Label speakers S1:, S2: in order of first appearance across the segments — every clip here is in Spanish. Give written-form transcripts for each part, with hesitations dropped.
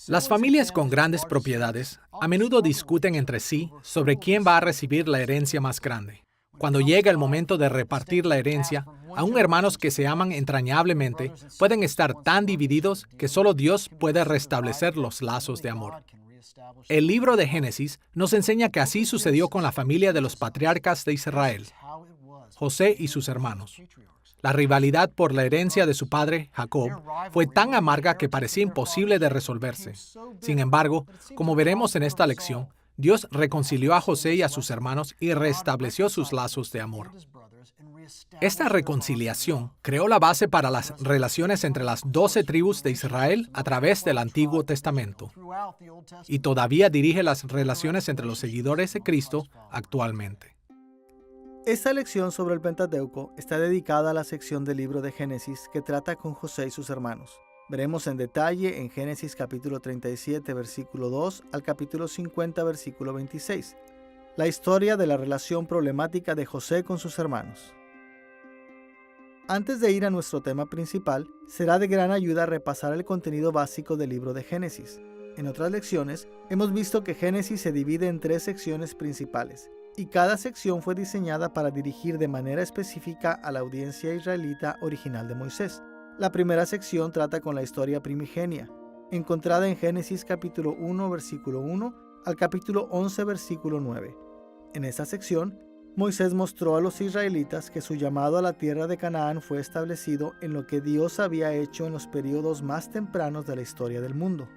S1: Las familias con grandes propiedades a menudo discuten entre sí sobre quién va a recibir la herencia más grande. Cuando llega el momento de repartir la herencia, aun hermanos que se aman entrañablemente pueden estar tan divididos que solo Dios puede restablecer los lazos de amor. El libro de Génesis nos enseña que así sucedió con la familia de los patriarcas de Israel, José y sus hermanos. La rivalidad por la herencia de su padre, Jacob, fue tan amarga que parecía imposible de resolverse. Sin embargo, como veremos en esta lección, Dios reconcilió a José y a sus hermanos y restableció sus lazos de amor. Esta reconciliación creó la base para las relaciones entre las 12 tribus de Israel a través del Antiguo Testamento, y todavía dirige las relaciones entre los seguidores de Cristo actualmente.
S2: Esta lección sobre el Pentateuco está dedicada a la sección del libro de Génesis que trata con José y sus hermanos. Veremos en detalle en Génesis capítulo 37, versículo 2 al capítulo 50, versículo 26, la historia de la relación problemática de José con sus hermanos. Antes de ir a nuestro tema principal, será de gran ayuda repasar el contenido básico del libro de Génesis. En otras lecciones, hemos visto que Génesis se divide en 3 secciones principales, y cada sección fue diseñada para dirigir de manera específica a la audiencia israelita original de Moisés. La primera sección trata con la historia primigenia, encontrada en Génesis capítulo 1, versículo 1 al capítulo 11, versículo 9. En esta sección, Moisés mostró a los israelitas que su llamado a la tierra de Canaán fue establecido en lo que Dios había hecho en los periodos más tempranos de la historia del mundo.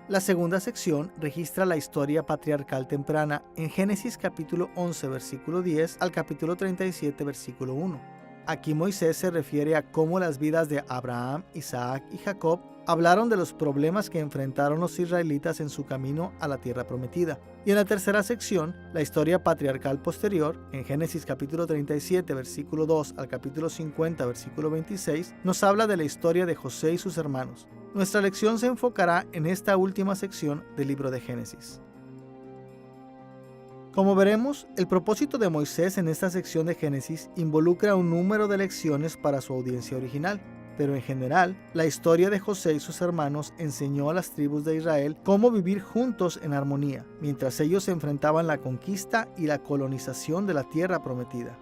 S2: La segunda sección registra la historia patriarcal temprana en Génesis capítulo 11, versículo 10 al capítulo 37, versículo 1. Aquí Moisés se refiere a cómo las vidas de Abraham, Isaac y Jacob hablaron de los problemas que enfrentaron los israelitas en su camino a la tierra prometida. Y en la tercera sección, la historia patriarcal posterior, en Génesis capítulo 37, versículo 2 al capítulo 50, versículo 26, nos habla de la historia de José y sus hermanos. Nuestra lección se enfocará en esta última sección del libro de Génesis. Como veremos, el propósito de Moisés en esta sección de Génesis involucra un número de lecciones para su audiencia original, pero en general, la historia de José y sus hermanos enseñó a las tribus de Israel cómo vivir juntos en armonía, mientras ellos enfrentaban la conquista y la colonización de la tierra prometida.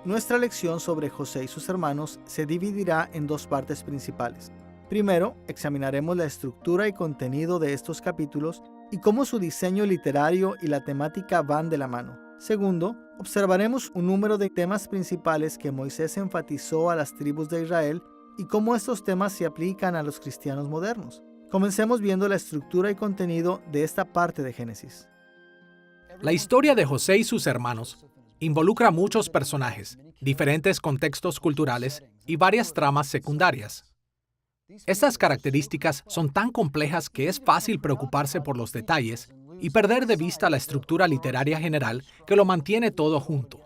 S2: Nuestra lección sobre José y sus hermanos se dividirá en 2 partes principales. Primero, examinaremos la estructura y contenido de estos capítulos y cómo su diseño literario y la temática van de la mano. Segundo, observaremos un número de temas principales que Moisés enfatizó a las tribus de Israel y cómo estos temas se aplican a los cristianos modernos. Comencemos viendo la estructura y contenido de esta parte de Génesis.
S1: La historia de José y sus hermanos involucra muchos personajes, diferentes contextos culturales y varias tramas secundarias. Estas características son tan complejas que es fácil preocuparse por los detalles y perder de vista la estructura literaria general que lo mantiene todo junto.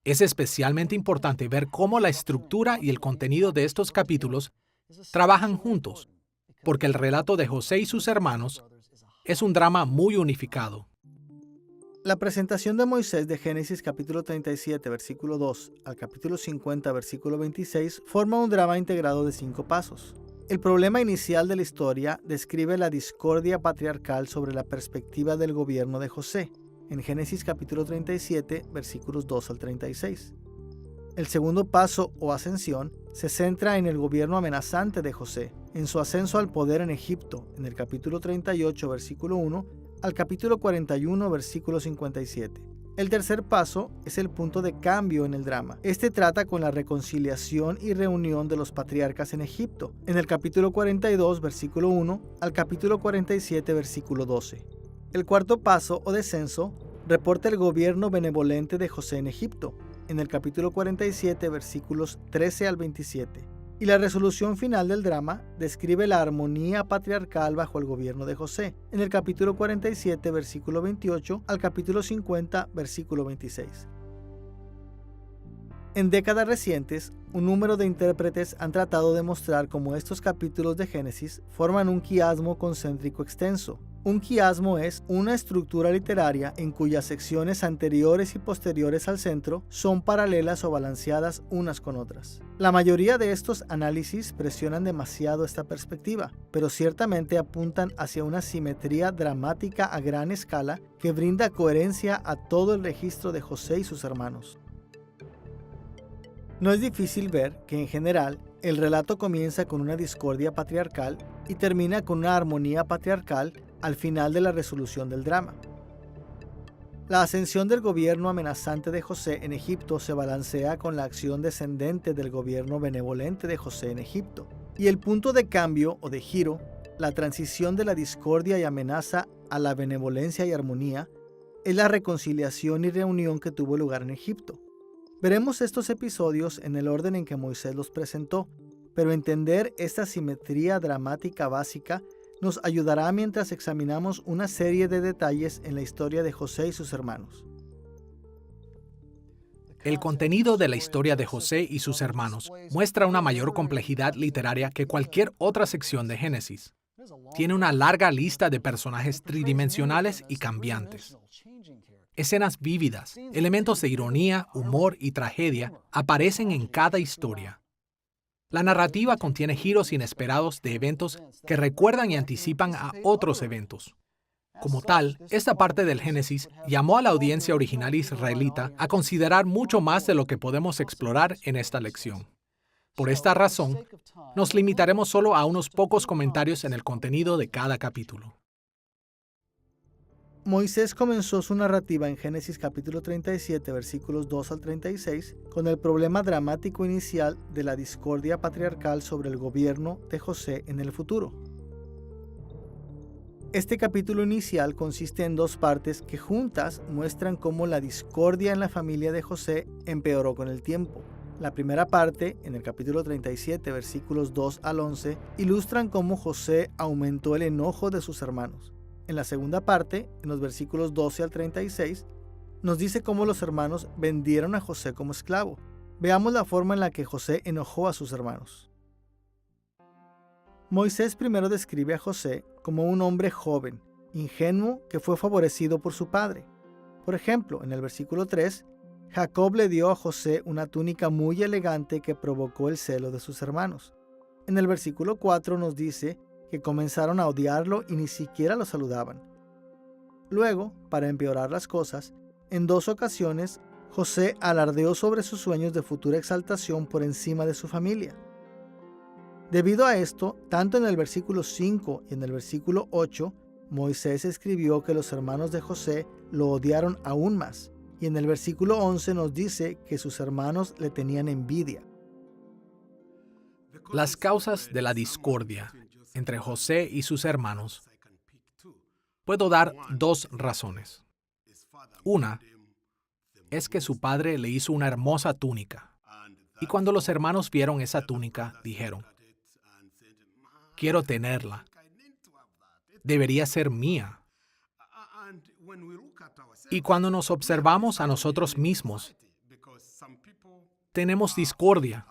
S1: Es especialmente importante ver cómo la estructura y el contenido de estos capítulos trabajan juntos, porque el relato de José y sus hermanos es un drama muy unificado.
S2: La presentación de Moisés de Génesis capítulo 37, versículo 2 al capítulo 50, versículo 26 forma un drama integrado de 5 pasos. El problema inicial de la historia describe la discordia patriarcal sobre la perspectiva del gobierno de José, en Génesis capítulo 37, versículos 2 al 36. El segundo paso, o ascensión, se centra en el gobierno amenazante de José, en su ascenso al poder en Egipto, en el capítulo 38, versículo 1, al capítulo 41, versículo 57. El tercer paso es el punto de cambio en el drama. Este trata con la reconciliación y reunión de los patriarcas en Egipto, en el capítulo 42, versículo 1, al capítulo 47, versículo 12. El cuarto paso, o descenso, reporta el gobierno benevolente de José en Egipto, en el capítulo 47, versículos 13 al 27. Y la resolución final del drama describe la armonía patriarcal bajo el gobierno de José, en el capítulo 47, versículo 28, al capítulo 50, versículo 26. En décadas recientes, un número de intérpretes han tratado de mostrar cómo estos capítulos de Génesis forman un quiasmo concéntrico extenso, Un quiasmo es una estructura literaria en cuyas secciones anteriores y posteriores al centro son paralelas o balanceadas unas con otras. La mayoría de estos análisis presionan demasiado esta perspectiva, pero ciertamente apuntan hacia una simetría dramática a gran escala que brinda coherencia a todo el registro de José y sus hermanos. No es difícil ver que en general el relato comienza con una discordia patriarcal y termina con una armonía patriarcal al final de la resolución del drama. La ascensión del gobierno amenazante de José en Egipto se balancea con la acción descendente del gobierno benevolente de José en Egipto. Y el punto de cambio o de giro, la transición de la discordia y amenaza a la benevolencia y armonía, es la reconciliación y reunión que tuvo lugar en Egipto. Veremos estos episodios en el orden en que Moisés los presentó, pero entender esta simetría dramática básica nos ayudará mientras examinamos una serie de detalles en la historia de José y sus hermanos.
S1: El contenido de la historia de José y sus hermanos muestra una mayor complejidad literaria que cualquier otra sección de Génesis. Tiene una larga lista de personajes tridimensionales y cambiantes. Escenas vívidas, elementos de ironía, humor y tragedia aparecen en cada historia. La narrativa contiene giros inesperados de eventos que recuerdan y anticipan a otros eventos. Como tal, esta parte del Génesis llamó a la audiencia original israelita a considerar mucho más de lo que podemos explorar en esta lección. Por esta razón, nos limitaremos solo a unos pocos comentarios en el contenido de cada capítulo.
S2: Moisés comenzó su narrativa en Génesis capítulo 37, versículos 2 al 36, con el problema dramático inicial de la discordia patriarcal sobre el gobierno de José en el futuro. Este capítulo inicial consiste en dos partes que juntas muestran cómo la discordia en la familia de José empeoró con el tiempo. La primera parte, en el capítulo 37, versículos 2 al 11, ilustran cómo José aumentó el enojo de sus hermanos. En la segunda parte, en los versículos 12 al 36, nos dice cómo los hermanos vendieron a José como esclavo. Veamos la forma en la que José enojó a sus hermanos. Moisés primero describe a José como un hombre joven, ingenuo, que fue favorecido por su padre. Por ejemplo, en el versículo 3, Jacob le dio a José una túnica muy elegante que provocó el celo de sus hermanos. En el versículo 4 nos dice que comenzaron a odiarlo y ni siquiera lo saludaban. Luego, para empeorar las cosas, en dos ocasiones, José alardeó sobre sus sueños de futura exaltación por encima de su familia. Debido a esto, tanto en el versículo 5 y en el versículo 8, Moisés escribió que los hermanos de José lo odiaron aún más, y en el versículo 11 nos dice que sus hermanos le tenían envidia.
S1: Las causas de la discordia entre José y sus hermanos. Puedo dar dos razones. Una es que su padre le hizo una hermosa túnica, y cuando los hermanos vieron esa túnica, dijeron: quiero tenerla. Debería ser mía. Y cuando nos observamos a nosotros mismos, tenemos discordia,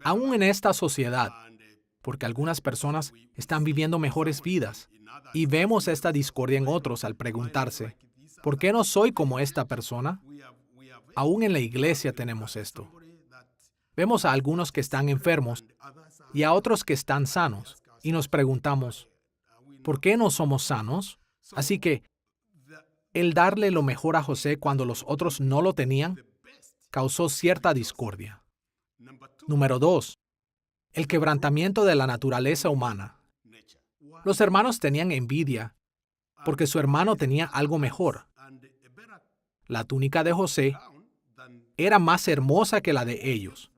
S1: aún en esta sociedad, porque algunas personas están viviendo mejores vidas, y vemos esta discordia en otros al preguntarse: ¿por qué no soy como esta persona? Aún en la iglesia tenemos esto. Vemos a algunos que están enfermos y a otros que están sanos, y nos preguntamos: ¿por qué no somos sanos? Así que, el darle lo mejor a José cuando los otros no lo tenían, causó cierta discordia. Número 2. El quebrantamiento de la naturaleza humana. Los hermanos tenían envidia porque su hermano tenía algo mejor. La túnica de José era más hermosa que la de ellos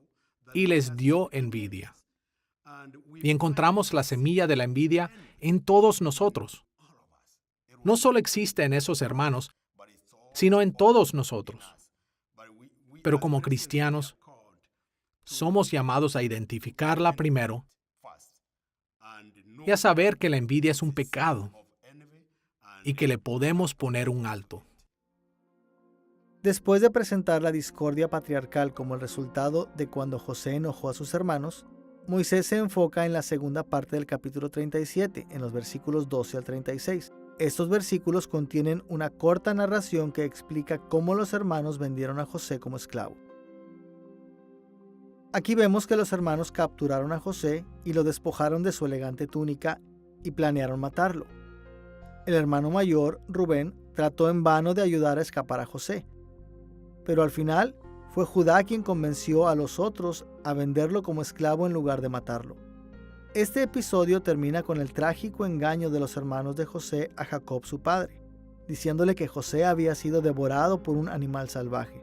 S1: y les dio envidia. Y encontramos la semilla de la envidia en todos nosotros. No solo existe en esos hermanos, sino en todos nosotros. Pero como cristianos, somos llamados a identificarla primero y a saber que la envidia es un pecado y que le podemos poner un alto.
S2: Después de presentar la discordia patriarcal como el resultado de cuando José enojó a sus hermanos, Moisés se enfoca en la segunda parte del capítulo 37, en los versículos 12 al 36. Estos versículos contienen una corta narración que explica cómo los hermanos vendieron a José como esclavo. Aquí vemos que los hermanos capturaron a José y lo despojaron de su elegante túnica y planearon matarlo. El hermano mayor, Rubén, trató en vano de ayudar a escapar a José, pero al final fue Judá quien convenció a los otros a venderlo como esclavo en lugar de matarlo. Este episodio termina con el trágico engaño de los hermanos de José a Jacob su padre, diciéndole que José había sido devorado por un animal salvaje.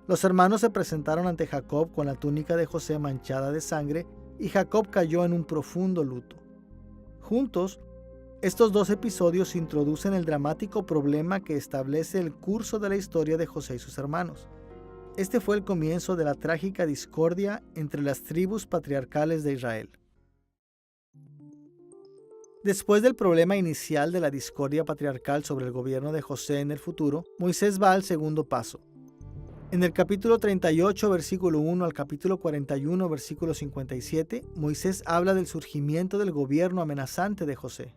S2: Los hermanos se presentaron ante Jacob con la túnica de José manchada de sangre y Jacob cayó en un profundo luto. Juntos, estos dos episodios introducen el dramático problema que establece el curso de la historia de José y sus hermanos. Este fue el comienzo de la trágica discordia entre las tribus patriarcales de Israel. Después del problema inicial de la discordia patriarcal sobre el gobierno de José en el futuro, Moisés va al segundo paso. En el capítulo 38, versículo 1 al capítulo 41, versículo 57, Moisés habla del surgimiento del gobierno amenazante de José.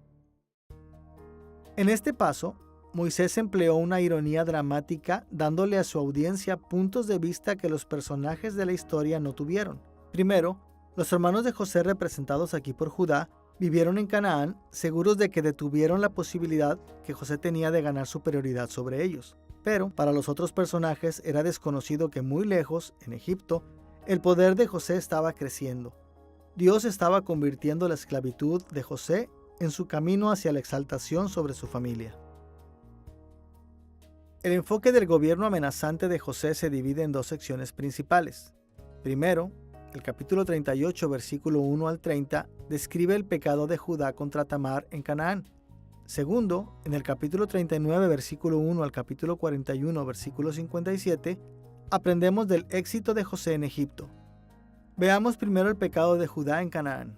S2: En este paso, Moisés empleó una ironía dramática dándole a su audiencia puntos de vista que los personajes de la historia no tuvieron. Primero, los hermanos de José, representados aquí por Judá, vivieron en Canaán seguros de que detuvieron la posibilidad que José tenía de ganar superioridad sobre ellos. Pero para los otros personajes era desconocido que muy lejos, en Egipto, el poder de José estaba creciendo. Dios estaba convirtiendo la esclavitud de José en su camino hacia la exaltación sobre su familia. El enfoque del gobierno amenazante de José se divide en dos secciones principales. Primero, el capítulo 38, versículo 1 al 30, describe el pecado de Judá contra Tamar en Canaán. Segundo, en el capítulo 39, versículo 1 al capítulo 41, versículo 57, aprendemos del éxito de José en Egipto. Veamos primero el pecado de Judá en Canaán.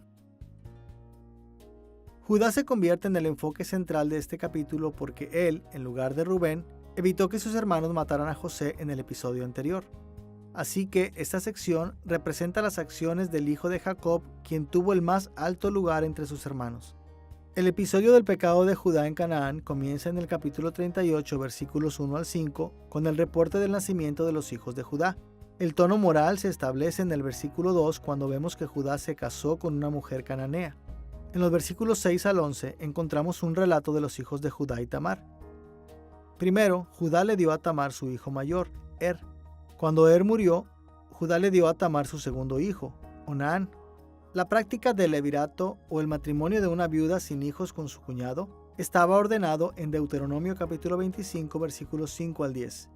S2: Judá se convierte en el enfoque central de este capítulo porque él, en lugar de Rubén, evitó que sus hermanos mataran a José en el episodio anterior. Así que esta sección representa las acciones del hijo de Jacob, quien tuvo el más alto lugar entre sus hermanos. El episodio del pecado de Judá en Canaán comienza en el capítulo 38, versículos 1 al 5, con el reporte del nacimiento de los hijos de Judá. El tono moral se establece en el versículo 2 cuando vemos que Judá se casó con una mujer cananea. En los versículos 6 al 11 encontramos un relato de los hijos de Judá y Tamar. Primero, Judá le dio a Tamar su hijo mayor, Cuando murió, Judá le dio a Tamar su segundo hijo, Onán. La práctica del levirato o el matrimonio de una viuda sin hijos con su cuñado estaba ordenado en Deuteronomio capítulo 25 versículos 5 al 10.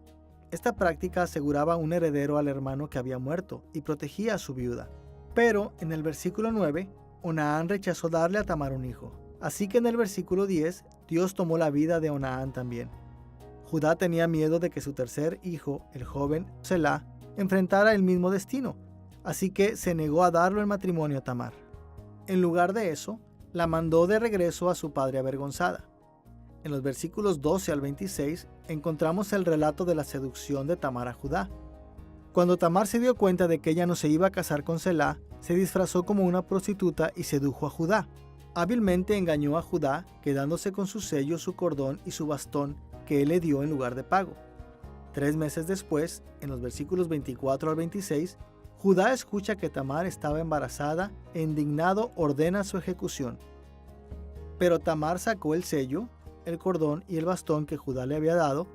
S2: Esta práctica aseguraba un heredero al hermano que había muerto y protegía a su viuda. Pero en el versículo 9, Onán rechazó darle a Tamar un hijo. Así que en el versículo 10, Dios tomó la vida de Onán también. Judá tenía miedo de que su tercer hijo, el joven Selá, enfrentara el mismo destino, así que se negó a darlo en matrimonio a Tamar. En lugar de eso, la mandó de regreso a su padre avergonzada. En los versículos 12 al 26 encontramos el relato de la seducción de Tamar a Judá. Cuando Tamar se dio cuenta de que ella no se iba a casar con Selá, se disfrazó como una prostituta y sedujo a Judá. Hábilmente engañó a Judá, quedándose con su sello, su cordón y su bastón que él le dio en lugar de pago. 3 meses después, en los versículos 24 al 26, Judá escucha que Tamar estaba embarazada e indignado ordena su ejecución. Pero Tamar sacó el sello, el cordón y el bastón que Judá le había dado,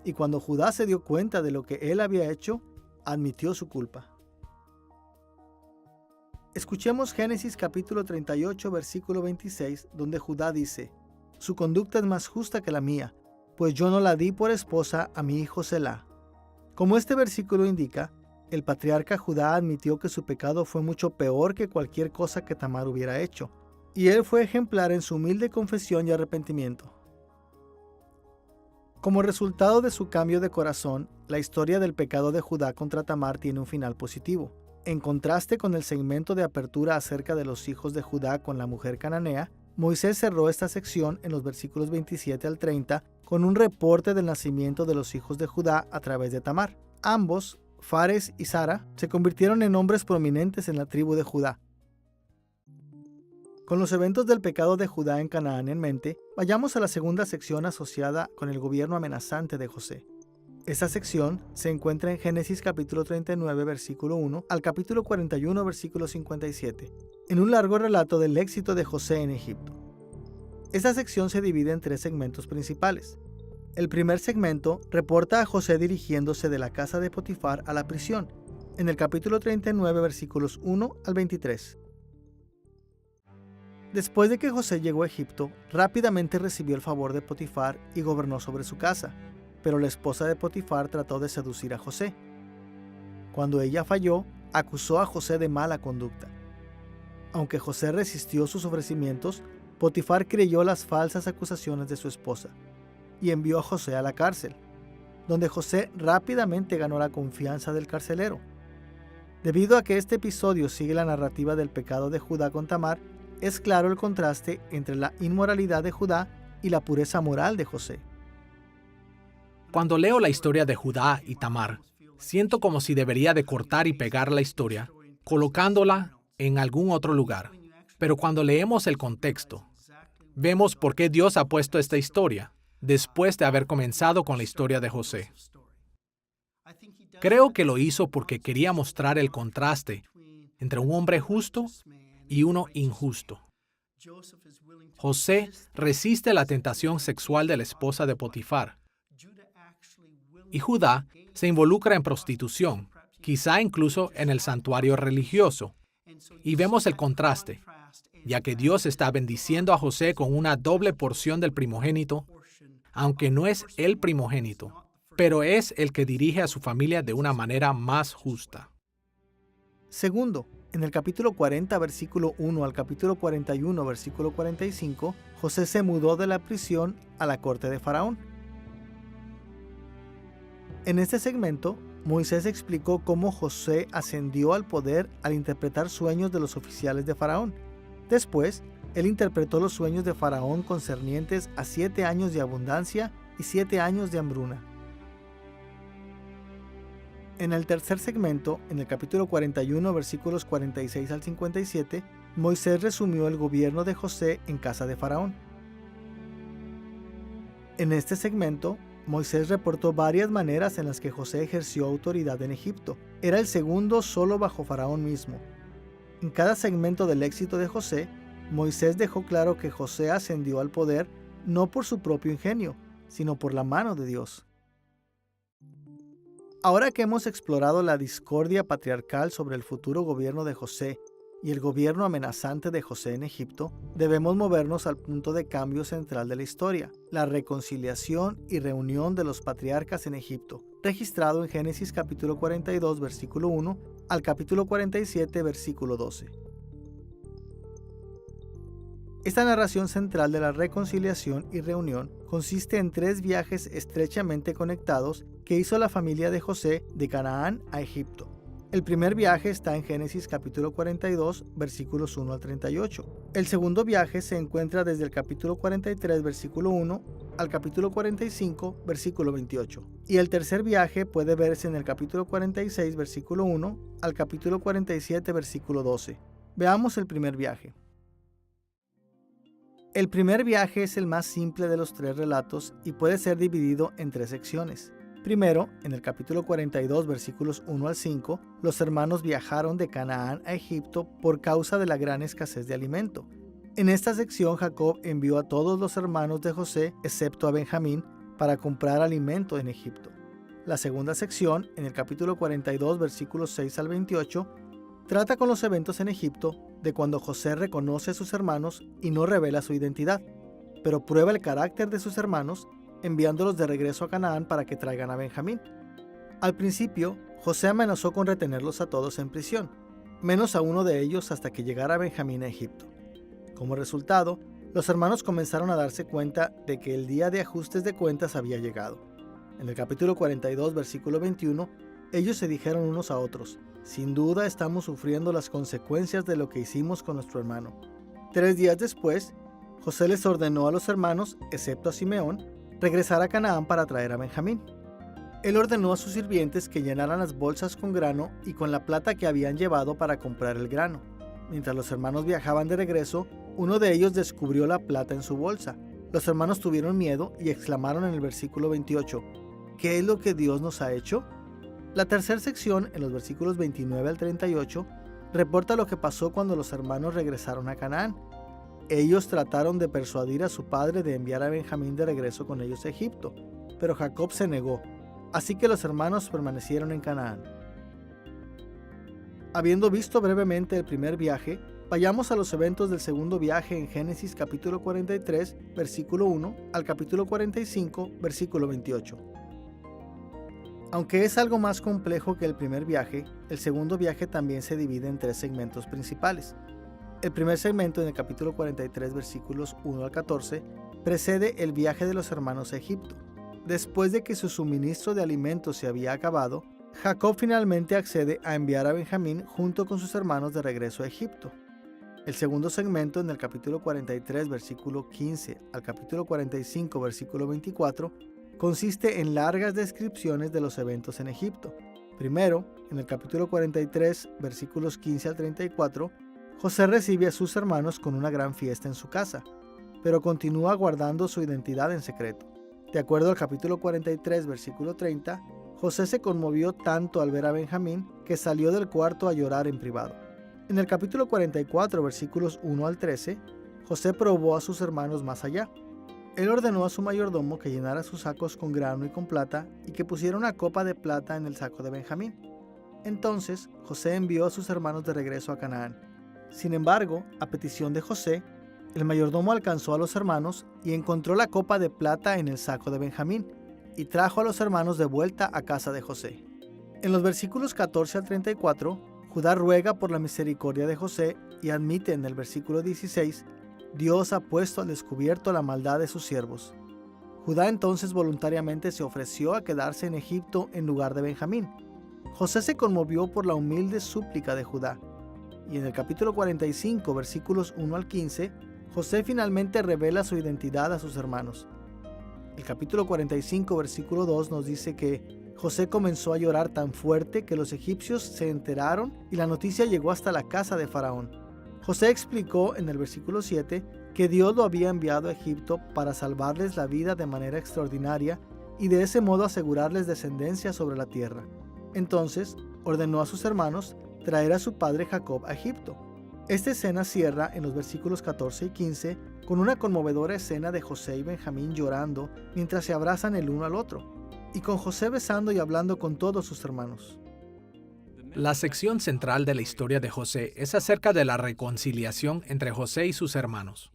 S2: y cuando Judá se dio cuenta de lo que él había hecho, admitió su culpa. Escuchemos Génesis capítulo 38, versículo 26, donde Judá dice: «Su conducta es más justa que la mía, pues yo no la di por esposa a mi hijo Selá». Como este versículo indica, el patriarca Judá admitió que su pecado fue mucho peor que cualquier cosa que Tamar hubiera hecho, y él fue ejemplar en su humilde confesión y arrepentimiento. Como resultado de su cambio de corazón, la historia del pecado de Judá contra Tamar tiene un final positivo. En contraste con el segmento de apertura acerca de los hijos de Judá con la mujer cananea, Moisés cerró esta sección en los versículos 27 al 30 con un reporte del nacimiento de los hijos de Judá a través de Tamar. Ambos, Fares y Zara, se convirtieron en hombres prominentes en la tribu de Judá. Con los eventos del pecado de Judá en Canaán en mente, vayamos a la segunda sección asociada con el gobierno amenazante de José. Esta sección se encuentra en Génesis capítulo 39, versículo 1 al capítulo 41, versículo 57, en un largo relato del éxito de José en Egipto. Esta sección se divide en 3 segmentos principales. El primer segmento reporta a José dirigiéndose de la casa de Potifar a la prisión, en el capítulo 39, versículos 1 al 23. Después de que José llegó a Egipto, rápidamente recibió el favor de Potifar y gobernó sobre su casa, pero la esposa de Potifar trató de seducir a José. Cuando ella falló, acusó a José de mala conducta. Aunque José resistió sus ofrecimientos, Potifar creyó las falsas acusaciones de su esposa y envió a José a la cárcel, donde José rápidamente ganó la confianza del carcelero. Debido a que este episodio sigue la narrativa del pecado de Judá con Tamar, es claro el contraste entre la inmoralidad de Judá y la pureza moral de José.
S1: Cuando leo la historia de Judá y Tamar, siento como si debería de cortar y pegar la historia, colocándola en algún otro lugar. Pero cuando leemos el contexto, vemos por qué Dios ha puesto esta historia, después de haber comenzado con la historia de José. Creo que lo hizo porque quería mostrar el contraste entre un hombre justo y uno injusto. José resiste la tentación sexual de la esposa de Potifar, y Judá se involucra en prostitución, quizá incluso en el santuario religioso. Y vemos el contraste, ya que Dios está bendiciendo a José con una doble porción del primogénito, aunque no es el primogénito, pero es el que dirige a su familia de una manera más justa.
S2: Segundo, en el capítulo 40, versículo 1 al capítulo 41, versículo 45, José se mudó de la prisión a la corte de Faraón. En este segmento, Moisés explicó cómo José ascendió al poder al interpretar sueños de los oficiales de Faraón. Después, él interpretó los sueños de Faraón concernientes a 7 años de abundancia y 7 años de hambruna. En el tercer segmento, en el capítulo 41, versículos 46 al 57, Moisés resumió el gobierno de José en casa de Faraón. En este segmento, Moisés reportó varias maneras en las que José ejerció autoridad en Egipto. Era el segundo solo bajo Faraón mismo. En cada segmento del éxito de José, Moisés dejó claro que José ascendió al poder no por su propio ingenio, sino por la mano de Dios. Ahora que hemos explorado la discordia patriarcal sobre el futuro gobierno de José y el gobierno amenazante de José en Egipto, debemos movernos al punto de cambio central de la historia, la reconciliación y reunión de los patriarcas en Egipto, registrado en Génesis capítulo 42, versículo 1 al capítulo 47, versículo 12. Esta narración central de la reconciliación y reunión consiste en 3 viajes estrechamente conectados que hizo la familia de José de Canaán a Egipto. El primer viaje está en Génesis capítulo 42, versículos 1 al 38. El segundo viaje se encuentra desde el capítulo 43, versículo 1 al capítulo 45, versículo 28. Y el tercer viaje puede verse en el capítulo 46, versículo 1 al capítulo 47, versículo 12. Veamos el primer viaje. El primer viaje es el más simple de los 3 relatos y puede ser dividido en 3 secciones. Primero, en el capítulo 42, versículos 1 al 5, los hermanos viajaron de Canaán a Egipto por causa de la gran escasez de alimento. En esta sección, Jacob envió a todos los hermanos de José, excepto a Benjamín, para comprar alimento en Egipto. La segunda sección, en el capítulo 42, versículos 6 al 28, trata con los eventos en Egipto de cuando José reconoce a sus hermanos y no revela su identidad, pero prueba el carácter de sus hermanos enviándolos de regreso a Canaán para que traigan a Benjamín. Al principio, José amenazó con retenerlos a todos en prisión, menos a uno de ellos hasta que llegara Benjamín a Egipto. Como resultado, los hermanos comenzaron a darse cuenta de que el día de ajustes de cuentas había llegado. En el capítulo 42, versículo 21, ellos se dijeron unos a otros: sin duda estamos sufriendo las consecuencias de lo que hicimos con nuestro hermano. 3 días después, José les ordenó a los hermanos, excepto a Simeón, regresar a Canaán para traer a Benjamín. Él ordenó a sus sirvientes que llenaran las bolsas con grano y con la plata que habían llevado para comprar el grano. Mientras los hermanos viajaban de regreso, Uno de ellos descubrió la plata en su bolsa. Los hermanos tuvieron miedo y exclamaron en el versículo 28, ¿qué es lo que Dios nos ha hecho? La tercera sección, en los versículos 29 al 38, reporta lo que pasó cuando los hermanos regresaron a Canaán. Ellos trataron de persuadir a su padre de enviar a Benjamín de regreso con ellos a Egipto, pero Jacob se negó, así que los hermanos permanecieron en Canaán. Habiendo visto brevemente el primer viaje, vayamos a los eventos del segundo viaje en Génesis capítulo 43, versículo 1 al capítulo 45, versículo 28. Aunque es algo más complejo que el primer viaje, el segundo viaje también se divide en tres segmentos principales. El primer segmento, en el capítulo 43, versículos 1 al 14, precede el viaje de los hermanos a Egipto. Después de que su suministro de alimentos se había acabado, Jacob finalmente accede a enviar a Benjamín junto con sus hermanos de regreso a Egipto. El segundo segmento, en el capítulo 43, versículo 15 al capítulo 45, versículo 24, consiste en largas descripciones de los eventos en Egipto. Primero, en el capítulo 43, versículos 15 al 34, José recibe a sus hermanos con una gran fiesta en su casa, pero continúa guardando su identidad en secreto. De acuerdo al capítulo 43, versículo 30, José se conmovió tanto al ver a Benjamín que salió del cuarto a llorar en privado. En el capítulo 44, versículos 1 al 13, José probó a sus hermanos más allá. Él ordenó a su mayordomo que llenara sus sacos con grano y con plata y que pusiera una copa de plata en el saco de Benjamín. Entonces José envió a sus hermanos de regreso a Canaán. Sin embargo, a petición de José, el mayordomo alcanzó a los hermanos y encontró la copa de plata en el saco de Benjamín y trajo a los hermanos de vuelta a casa de José. En los versículos 14 al 34, Judá ruega por la misericordia de José y admite en el versículo 16, Dios ha puesto al descubierto la maldad de sus siervos. Judá entonces voluntariamente se ofreció a quedarse en Egipto en lugar de Benjamín. José se conmovió por la humilde súplica de Judá. Y en el capítulo 45, versículos 1 al 15, José finalmente revela su identidad a sus hermanos. El capítulo 45, versículo 2 nos dice que José comenzó a llorar tan fuerte que los egipcios se enteraron y la noticia llegó hasta la casa de Faraón. José explicó en el versículo 7 que Dios lo había enviado a Egipto para salvarles la vida de manera extraordinaria y de ese modo asegurarles descendencia sobre la tierra. Entonces ordenó a sus hermanos traer a su padre Jacob a Egipto. Esta escena cierra en los versículos 14 y 15 con una conmovedora escena de José y Benjamín llorando mientras se abrazan el uno al otro, y con José besando y hablando con todos sus hermanos.
S1: La sección central de la historia de José es acerca de la reconciliación entre José y sus hermanos.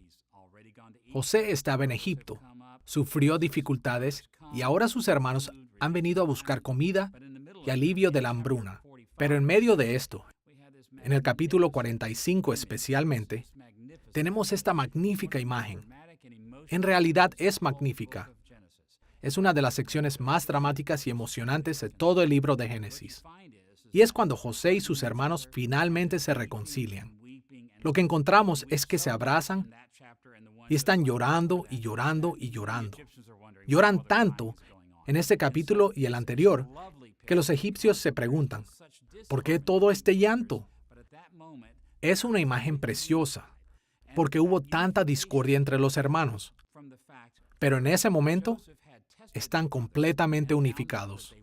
S1: José estaba en Egipto, sufrió dificultades y ahora sus hermanos han venido a buscar comida y alivio de la hambruna. Pero en medio de esto, en el capítulo 45 especialmente, tenemos esta magnífica imagen. En realidad es magnífica. Es una de las secciones más dramáticas y emocionantes de todo el libro de Génesis. Y es cuando José y sus hermanos finalmente se reconcilian. Lo que encontramos es que se abrazan y están llorando y llorando y llorando. Lloran tanto en este capítulo y el anterior que los egipcios se preguntan, ¿por qué todo este llanto? Es una imagen preciosa, porque hubo tanta discordia entre los hermanos. Pero en ese momento, están completamente unificados.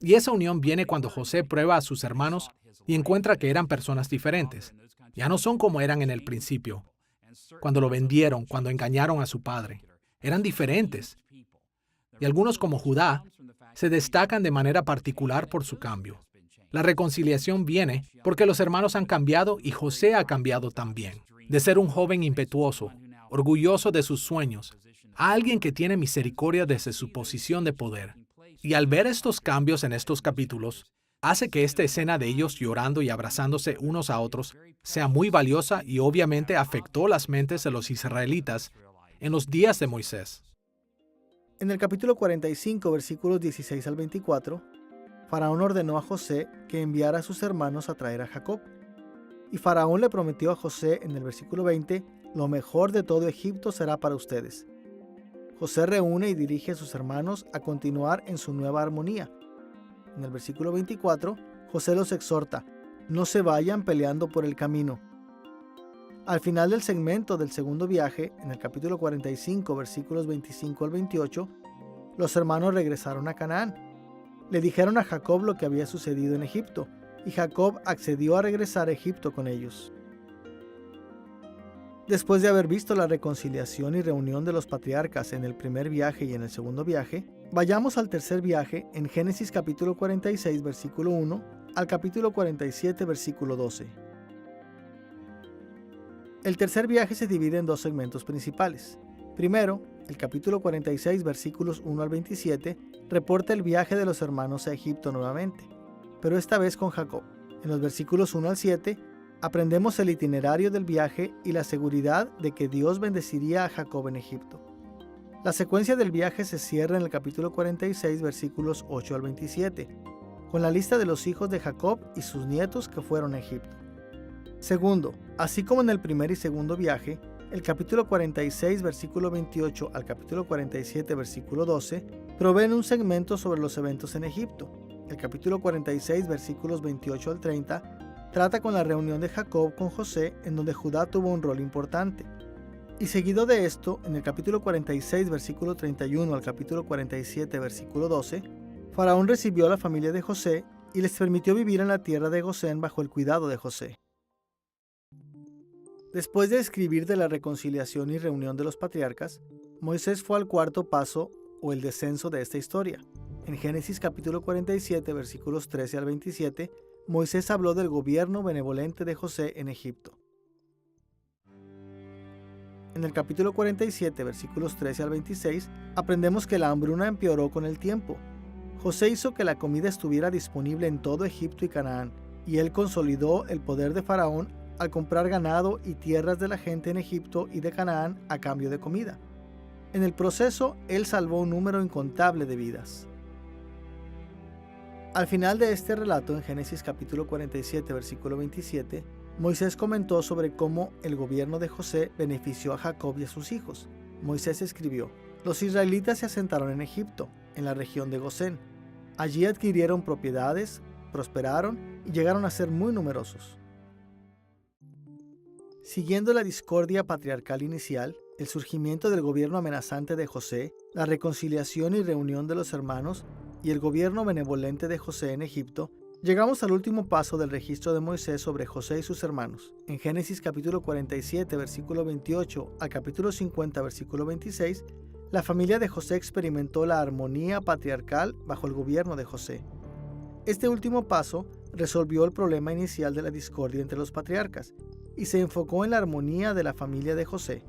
S1: Y esa unión viene cuando José prueba a sus hermanos y encuentra que eran personas diferentes. Ya no son como eran en el principio, cuando lo vendieron, cuando engañaron a su padre. Eran diferentes. Y algunos, como Judá, se destacan de manera particular por su cambio. La reconciliación viene porque los hermanos han cambiado y José ha cambiado también. De ser un joven impetuoso, orgulloso de sus sueños, a alguien que tiene misericordia desde su posición de poder. Y al ver estos cambios en estos capítulos, hace que esta escena de ellos llorando y abrazándose unos a otros sea muy valiosa y obviamente afectó las mentes de los israelitas en los días de Moisés.
S2: En el capítulo 45, versículos 16 al 24, Faraón ordenó a José que enviara a sus hermanos a traer a Jacob. Y Faraón le prometió a José en el versículo 20, lo mejor de todo Egipto será para ustedes. José reúne y dirige a sus hermanos a continuar en su nueva armonía. En el versículo 24, José los exhorta, no se vayan peleando por el camino. Al final del segmento del segundo viaje, en el capítulo 45, versículos 25 al 28, los hermanos regresaron a Canaán. Le dijeron a Jacob lo que había sucedido en Egipto, y Jacob accedió a regresar a Egipto con ellos. Después de haber visto la reconciliación y reunión de los patriarcas en el primer viaje y en el segundo viaje, vayamos al tercer viaje en Génesis capítulo 46, versículo 1 al capítulo 47, versículo 12. El tercer viaje se divide en dos segmentos principales. Primero, el capítulo 46, versículos 1 al 27, reporta el viaje de los hermanos a Egipto nuevamente, pero esta vez con Jacob. En los versículos 1 al 7, aprendemos el itinerario del viaje y la seguridad de que Dios bendeciría a Jacob en Egipto. La secuencia del viaje se cierra en el capítulo 46, versículos 8 al 27, con la lista de los hijos de Jacob y sus nietos que fueron a Egipto. Segundo, así como en el primer y segundo viaje, el capítulo 46, versículo 28 al capítulo 47, versículo 12, proveen un segmento sobre los eventos en Egipto. El capítulo 46, versículos 28 al 30, trata con la reunión de Jacob con José, en donde Judá tuvo un rol importante. Y seguido de esto, en el capítulo 46, versículo 31 al capítulo 47, versículo 12, Faraón recibió a la familia de José y les permitió vivir en la tierra de Gosén bajo el cuidado de José. Después de escribir de la reconciliación y reunión de los patriarcas, Moisés fue al cuarto paso o el descenso de esta historia. En Génesis capítulo 47, versículos 13 al 27, Moisés habló del gobierno benevolente de José en Egipto. En el capítulo 47, versículos 13 al 26, aprendemos que la hambruna empeoró con el tiempo. José hizo que la comida estuviera disponible en todo Egipto y Canaán, y él consolidó el poder de Faraón al comprar ganado y tierras de la gente en Egipto y de Canaán a cambio de comida. En el proceso, él salvó un número incontable de vidas. Al final de este relato, en Génesis capítulo 47, versículo 27, Moisés comentó sobre cómo el gobierno de José benefició a Jacob y a sus hijos. Moisés escribió: Los israelitas se asentaron en Egipto, en la región de Gosén. Allí adquirieron propiedades, prosperaron y llegaron a ser muy numerosos. Siguiendo la discordia patriarcal inicial, el surgimiento del gobierno amenazante de José, la reconciliación y reunión de los hermanos y el gobierno benevolente de José en Egipto, llegamos al último paso del registro de Moisés sobre José y sus hermanos. En Génesis capítulo 47, versículo 28 al capítulo 50, versículo 26, la familia de José experimentó la armonía patriarcal bajo el gobierno de José. Este último paso resolvió el problema inicial de la discordia entre los patriarcas y se enfocó en la armonía de la familia de José.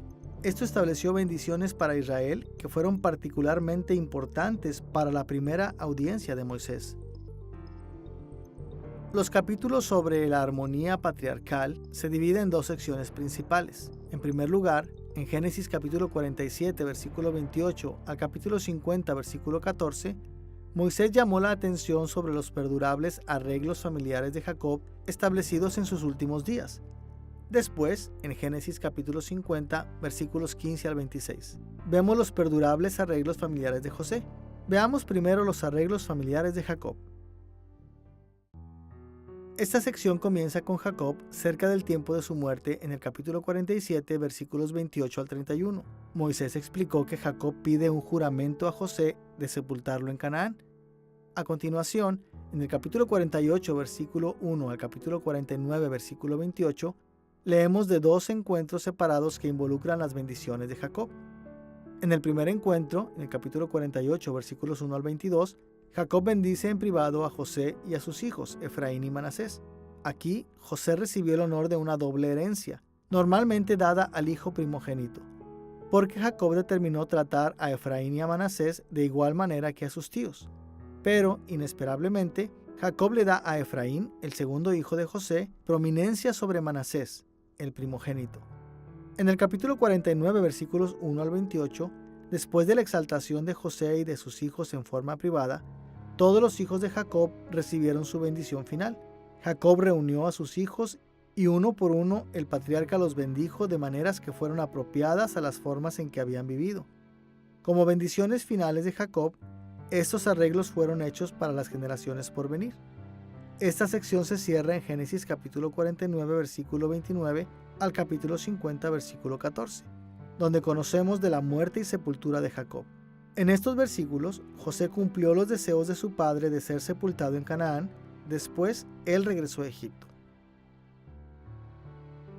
S2: Esto estableció bendiciones para Israel que fueron particularmente importantes para la primera audiencia de Moisés. Los capítulos sobre la armonía patriarcal se dividen en dos secciones principales. En primer lugar, en Génesis capítulo 47, versículo 28 al capítulo 50, versículo 14, Moisés llamó la atención sobre los perdurables arreglos familiares de Jacob establecidos en sus últimos días. Después, en Génesis capítulo 50, versículos 15 al 26, vemos los perdurables arreglos familiares de José. Veamos primero los arreglos familiares de Jacob. Esta sección comienza con Jacob cerca del tiempo de su muerte en el capítulo 47, versículos 28 al 31. Moisés explicó que Jacob pide un juramento a José de sepultarlo en Canaán. A continuación, en el capítulo 48, versículo 1 al capítulo 49, versículo 28, leemos de dos encuentros separados que involucran las bendiciones de Jacob. En el primer encuentro, en el capítulo 48, versículos 1 al 22, Jacob bendice en privado a José y a sus hijos, Efraín y Manasés. Aquí, José recibió el honor de una doble herencia, normalmente dada al hijo primogénito, porque Jacob determinó tratar a Efraín y a Manasés de igual manera que a sus tíos. Pero, inesperablemente, Jacob le da a Efraín, el segundo hijo de José, prominencia sobre Manasés, el primogénito. En el capítulo 49, versículos 1 al 28, después de la exaltación de José y de sus hijos en forma privada, todos los hijos de Jacob recibieron su bendición final. Jacob reunió a sus hijos y uno por uno el patriarca los bendijo de maneras que fueron apropiadas a las formas en que habían vivido. Como bendiciones finales de Jacob, estos arreglos fueron hechos para las generaciones por venir. Esta sección se cierra en Génesis capítulo 49, versículo 29, al capítulo 50, versículo 14, donde conocemos de la muerte y sepultura de Jacob. En estos versículos, José cumplió los deseos de su padre de ser sepultado en Canaán. Después, él regresó a Egipto.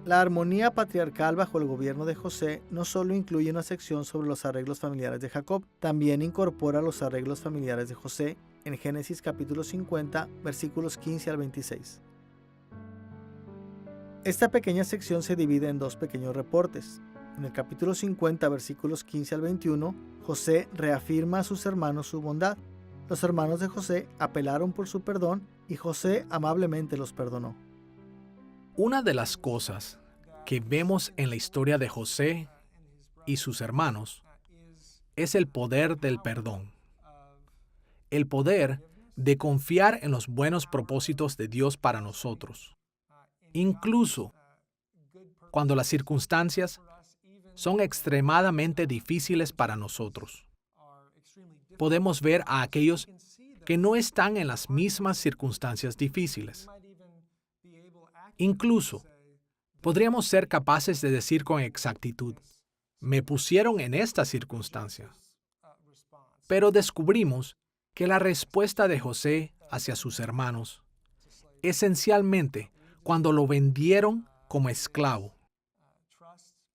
S2: La armonía patriarcal bajo el gobierno de José no solo incluye una sección sobre los arreglos familiares de Jacob, también incorpora los arreglos familiares de José en Génesis capítulo 50, versículos 15 al 26. Esta pequeña sección se divide en dos pequeños reportes. En el capítulo 50, versículos 15 al 21, José reafirma a sus hermanos su bondad. Los hermanos de José apelaron por su perdón y José amablemente los perdonó.
S1: Una de las cosas que vemos en la historia de José y sus hermanos es el poder del perdón. El poder de confiar en los buenos propósitos de Dios para nosotros. Incluso cuando las circunstancias son extremadamente difíciles para nosotros. Podemos ver a aquellos que no están en las mismas circunstancias difíciles. Incluso, podríamos ser capaces de decir con exactitud, me pusieron en esta circunstancia. Pero descubrimos que la respuesta de José hacia sus hermanos, esencialmente cuando lo vendieron como esclavo,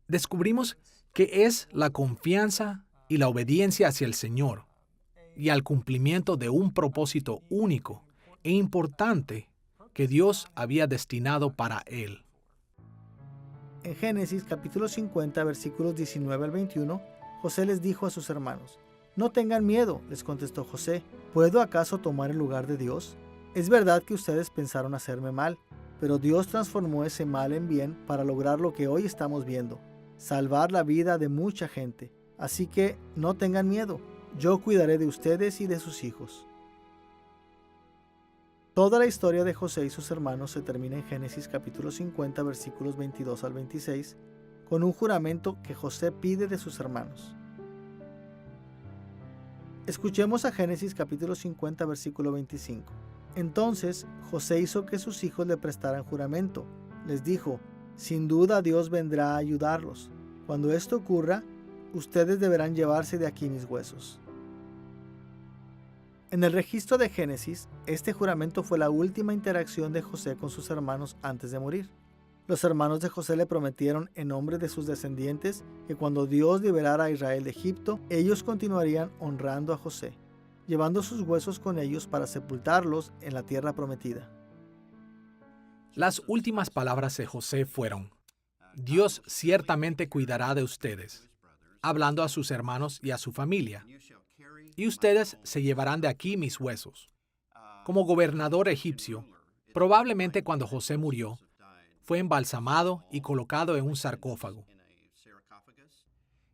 S1: descubrimos que es la confianza y la obediencia hacia el Señor y al cumplimiento de un propósito único e importante que Dios había destinado para él.
S2: En Génesis capítulo 50, versículos 19 al 21, José les dijo a sus hermanos, «No tengan miedo», les contestó José, «¿puedo acaso tomar el lugar de Dios? Es verdad que ustedes pensaron hacerme mal, pero Dios transformó ese mal en bien para lograr lo que hoy estamos viendo, salvar la vida de mucha gente. Así que no tengan miedo, yo cuidaré de ustedes y de sus hijos». Toda la historia de José y sus hermanos se termina en Génesis capítulo 50, versículos 22 al 26, con un juramento que José pide de sus hermanos. Escuchemos a Génesis capítulo 50, versículo 25. Entonces José hizo que sus hijos le prestaran juramento. Les dijo, «Sin duda Dios vendrá a ayudarlos. Cuando esto ocurra, ustedes deberán llevarse de aquí mis huesos». En el registro de Génesis, este juramento fue la última interacción de José con sus hermanos antes de morir. Los hermanos de José le prometieron en nombre de sus descendientes que cuando Dios liberara a Israel de Egipto, ellos continuarían honrando a José, llevando sus huesos con ellos para sepultarlos en la tierra prometida.
S1: Las últimas palabras de José fueron, «Dios ciertamente cuidará de ustedes», hablando a sus hermanos y a su familia. «Y ustedes se llevarán de aquí mis huesos». Como gobernador egipcio, probablemente cuando José murió, fue embalsamado y colocado en un sarcófago.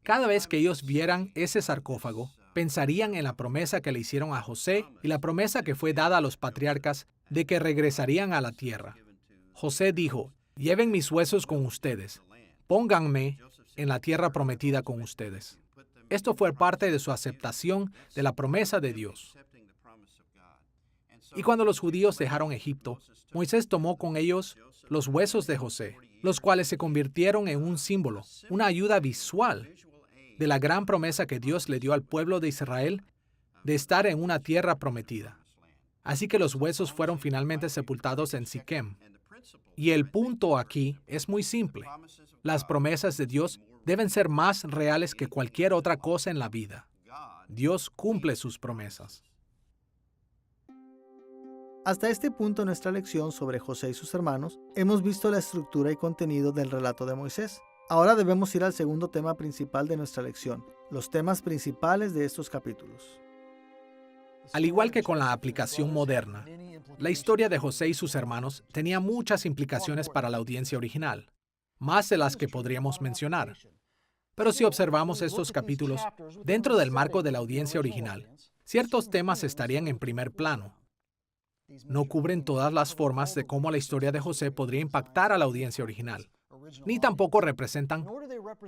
S1: Cada vez que ellos vieran ese sarcófago, pensarían en la promesa que le hicieron a José y la promesa que fue dada a los patriarcas de que regresarían a la tierra. José dijo, «Lleven mis huesos con ustedes, pónganme en la tierra prometida con ustedes». Esto fue parte de su aceptación de la promesa de Dios. Y cuando los judíos dejaron Egipto, Moisés tomó con ellos los huesos de José, los cuales se convirtieron en un símbolo, una ayuda visual de la gran promesa que Dios le dio al pueblo de Israel de estar en una tierra prometida. Así que los huesos fueron finalmente sepultados en Siquem. Y el punto aquí es muy simple. Las promesas de Dios deben ser más reales que cualquier otra cosa en la vida. Dios cumple sus promesas.
S2: Hasta este punto en nuestra lección sobre José y sus hermanos, hemos visto la estructura y contenido del relato de Moisés. Ahora debemos ir al segundo tema principal de nuestra lección, los temas principales de estos capítulos.
S1: Al igual que con la aplicación moderna, la historia de José y sus hermanos tenía muchas implicaciones para la audiencia original, más de las que podríamos mencionar. Pero si observamos estos capítulos dentro del marco de la audiencia original, ciertos temas estarían en primer plano. No cubren todas las formas de cómo la historia de José podría impactar a la audiencia original, ni tampoco representan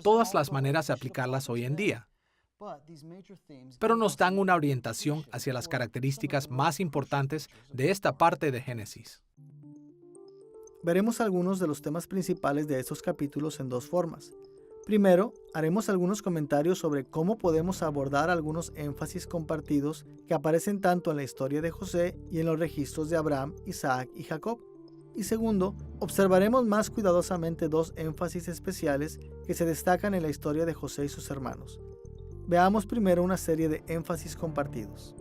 S1: todas las maneras de aplicarlas hoy en día. Pero nos dan una orientación hacia las características más importantes de esta parte de Génesis.
S2: Veremos algunos de los temas principales de estos capítulos en dos formas. Primero, haremos algunos comentarios sobre cómo podemos abordar algunos énfasis compartidos que aparecen tanto en la historia de José y en los registros de Abraham, Isaac y Jacob. Y segundo, observaremos más cuidadosamente dos énfasis especiales que se destacan en la historia de José y sus hermanos. Veamos primero una serie de énfasis compartidos.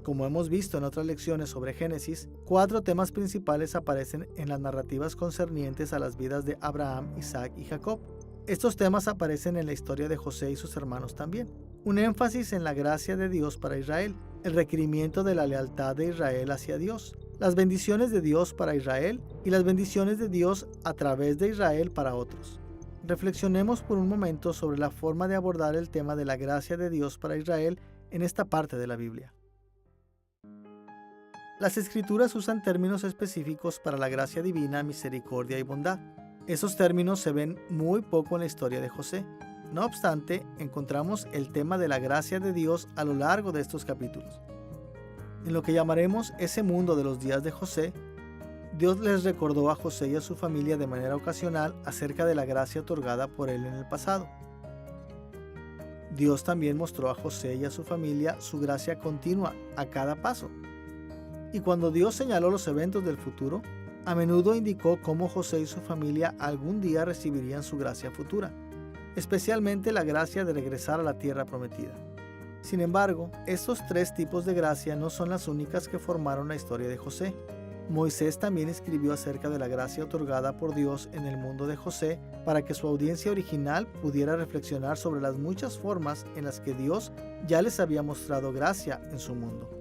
S2: Como hemos visto en otras lecciones sobre Génesis, 4 temas principales aparecen en las narrativas concernientes a las vidas de Abraham, Isaac y Jacob. Estos temas aparecen en la historia de José y sus hermanos también. Un énfasis en la gracia de Dios para Israel, el requerimiento de la lealtad de Israel hacia Dios, las bendiciones de Dios para Israel y las bendiciones de Dios a través de Israel para otros. Reflexionemos por un momento sobre la forma de abordar el tema de la gracia de Dios para Israel en esta parte de la Biblia. Las Escrituras usan términos específicos para la gracia divina, misericordia y bondad. Esos términos se ven muy poco en la historia de José. No obstante, encontramos el tema de la gracia de Dios a lo largo de estos capítulos. En lo que llamaremos ese mundo de los días de José, Dios les recordó a José y a su familia de manera ocasional acerca de la gracia otorgada por él en el pasado. Dios también mostró a José y a su familia su gracia continua a cada paso. Y cuando Dios señaló los eventos del futuro, a menudo indicó cómo José y su familia algún día recibirían su gracia futura, especialmente la gracia de regresar a la tierra prometida. Sin embargo, estos 3 tipos de gracia no son las únicas que formaron la historia de José. Moisés también escribió acerca de la gracia otorgada por Dios en el mundo de José para que su audiencia original pudiera reflexionar sobre las muchas formas en las que Dios ya les había mostrado gracia en su mundo.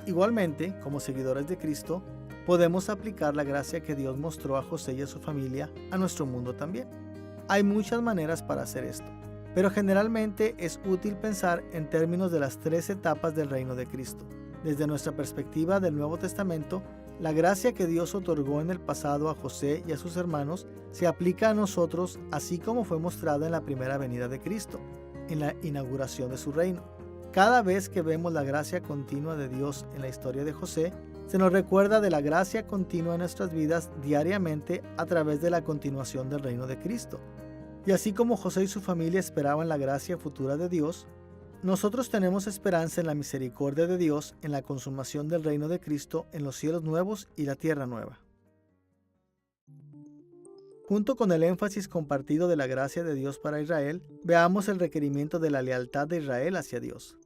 S2: Igualmente, como seguidores de Cristo, podemos aplicar la gracia que Dios mostró a José y a su familia a nuestro mundo también. Hay muchas maneras para hacer esto, pero generalmente es útil pensar en términos de las 3 etapas del reino de Cristo. Desde nuestra perspectiva del Nuevo Testamento, la gracia que Dios otorgó en el pasado a José y a sus hermanos se aplica a nosotros así como fue mostrada en la primera venida de Cristo, en la inauguración de su reino. Cada vez que vemos la gracia continua de Dios en la historia de José, se nos recuerda de la gracia continua en nuestras vidas diariamente a través de la continuación del reino de Cristo. Y así como José y su familia esperaban la gracia futura de Dios, nosotros tenemos esperanza en la misericordia de Dios en la consumación del reino de Cristo en los cielos nuevos y la tierra nueva. Junto con el énfasis compartido de la gracia de Dios para Israel, veamos el requerimiento de la lealtad de Israel hacia Dios.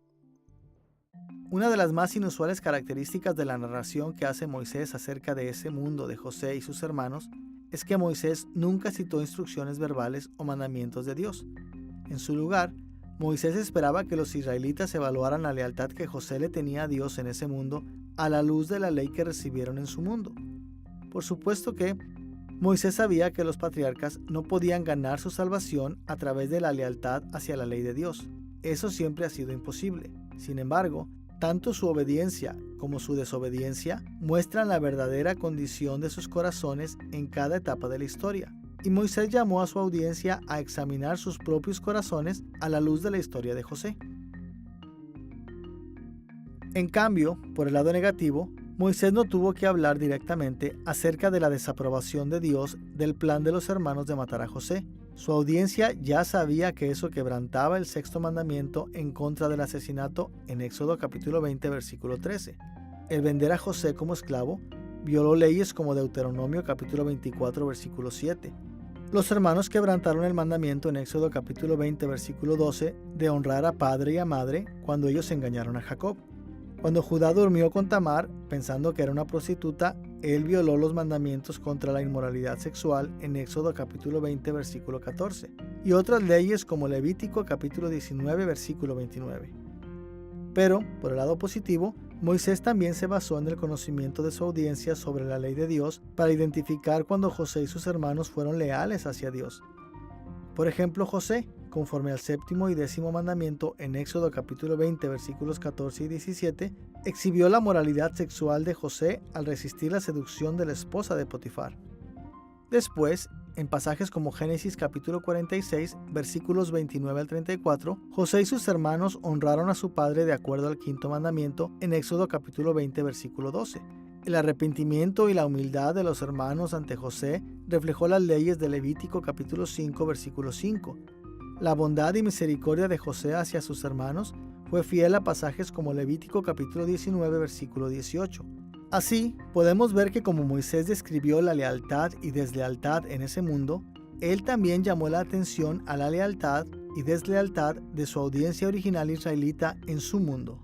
S2: Una de las más inusuales características de la narración que hace Moisés acerca de ese mundo de José y sus hermanos es que Moisés nunca citó instrucciones verbales o mandamientos de Dios. En su lugar, Moisés esperaba que los israelitas evaluaran la lealtad que José le tenía a Dios en ese mundo a la luz de la ley que recibieron en su mundo. Por supuesto que Moisés sabía que los patriarcas no podían ganar su salvación a través de la lealtad hacia la ley de Dios. Eso siempre ha sido imposible. Sin embargo, tanto su obediencia como su desobediencia muestran la verdadera condición de sus corazones en cada etapa de la historia. Y Moisés llamó a su audiencia a examinar sus propios corazones a la luz de la historia de José. En cambio, por el lado negativo, Moisés no tuvo que hablar directamente acerca de la desaprobación de Dios del plan de los hermanos de matar a José. Su audiencia ya sabía que eso quebrantaba el 6º mandamiento en contra del asesinato en Éxodo capítulo 20, versículo 13. El vender a José como esclavo violó leyes como Deuteronomio capítulo 24, versículo 7. Los hermanos quebrantaron el mandamiento en Éxodo capítulo 20, versículo 12 de honrar a padre y a madre cuando ellos engañaron a Jacob. Cuando Judá durmió con Tamar, pensando que era una prostituta, él violó los mandamientos contra la inmoralidad sexual en Éxodo capítulo 20, versículo 14, y otras leyes como Levítico capítulo 19, versículo 29. Pero, por el lado positivo, Moisés también se basó en el conocimiento de su audiencia sobre la ley de Dios para identificar cuando José y sus hermanos fueron leales hacia Dios. Por ejemplo, José, conforme al 7º y 10º mandamiento en Éxodo capítulo 20, versículos 14 y 17, exhibió la moralidad sexual de José al resistir la seducción de la esposa de Potifar. Después, en pasajes como Génesis capítulo 46, versículos 29 al 34, José y sus hermanos honraron a su padre de acuerdo al 5º mandamiento en Éxodo capítulo 20, versículo 12. El arrepentimiento y la humildad de los hermanos ante José reflejó las leyes de Levítico capítulo 5, versículo 5. La bondad y misericordia de José hacia sus hermanos fue fiel a pasajes como Levítico capítulo 19, versículo 18. Así, podemos ver que como Moisés describió la lealtad y deslealtad en ese mundo, él también llamó la atención a la lealtad y deslealtad de su audiencia original israelita en su mundo.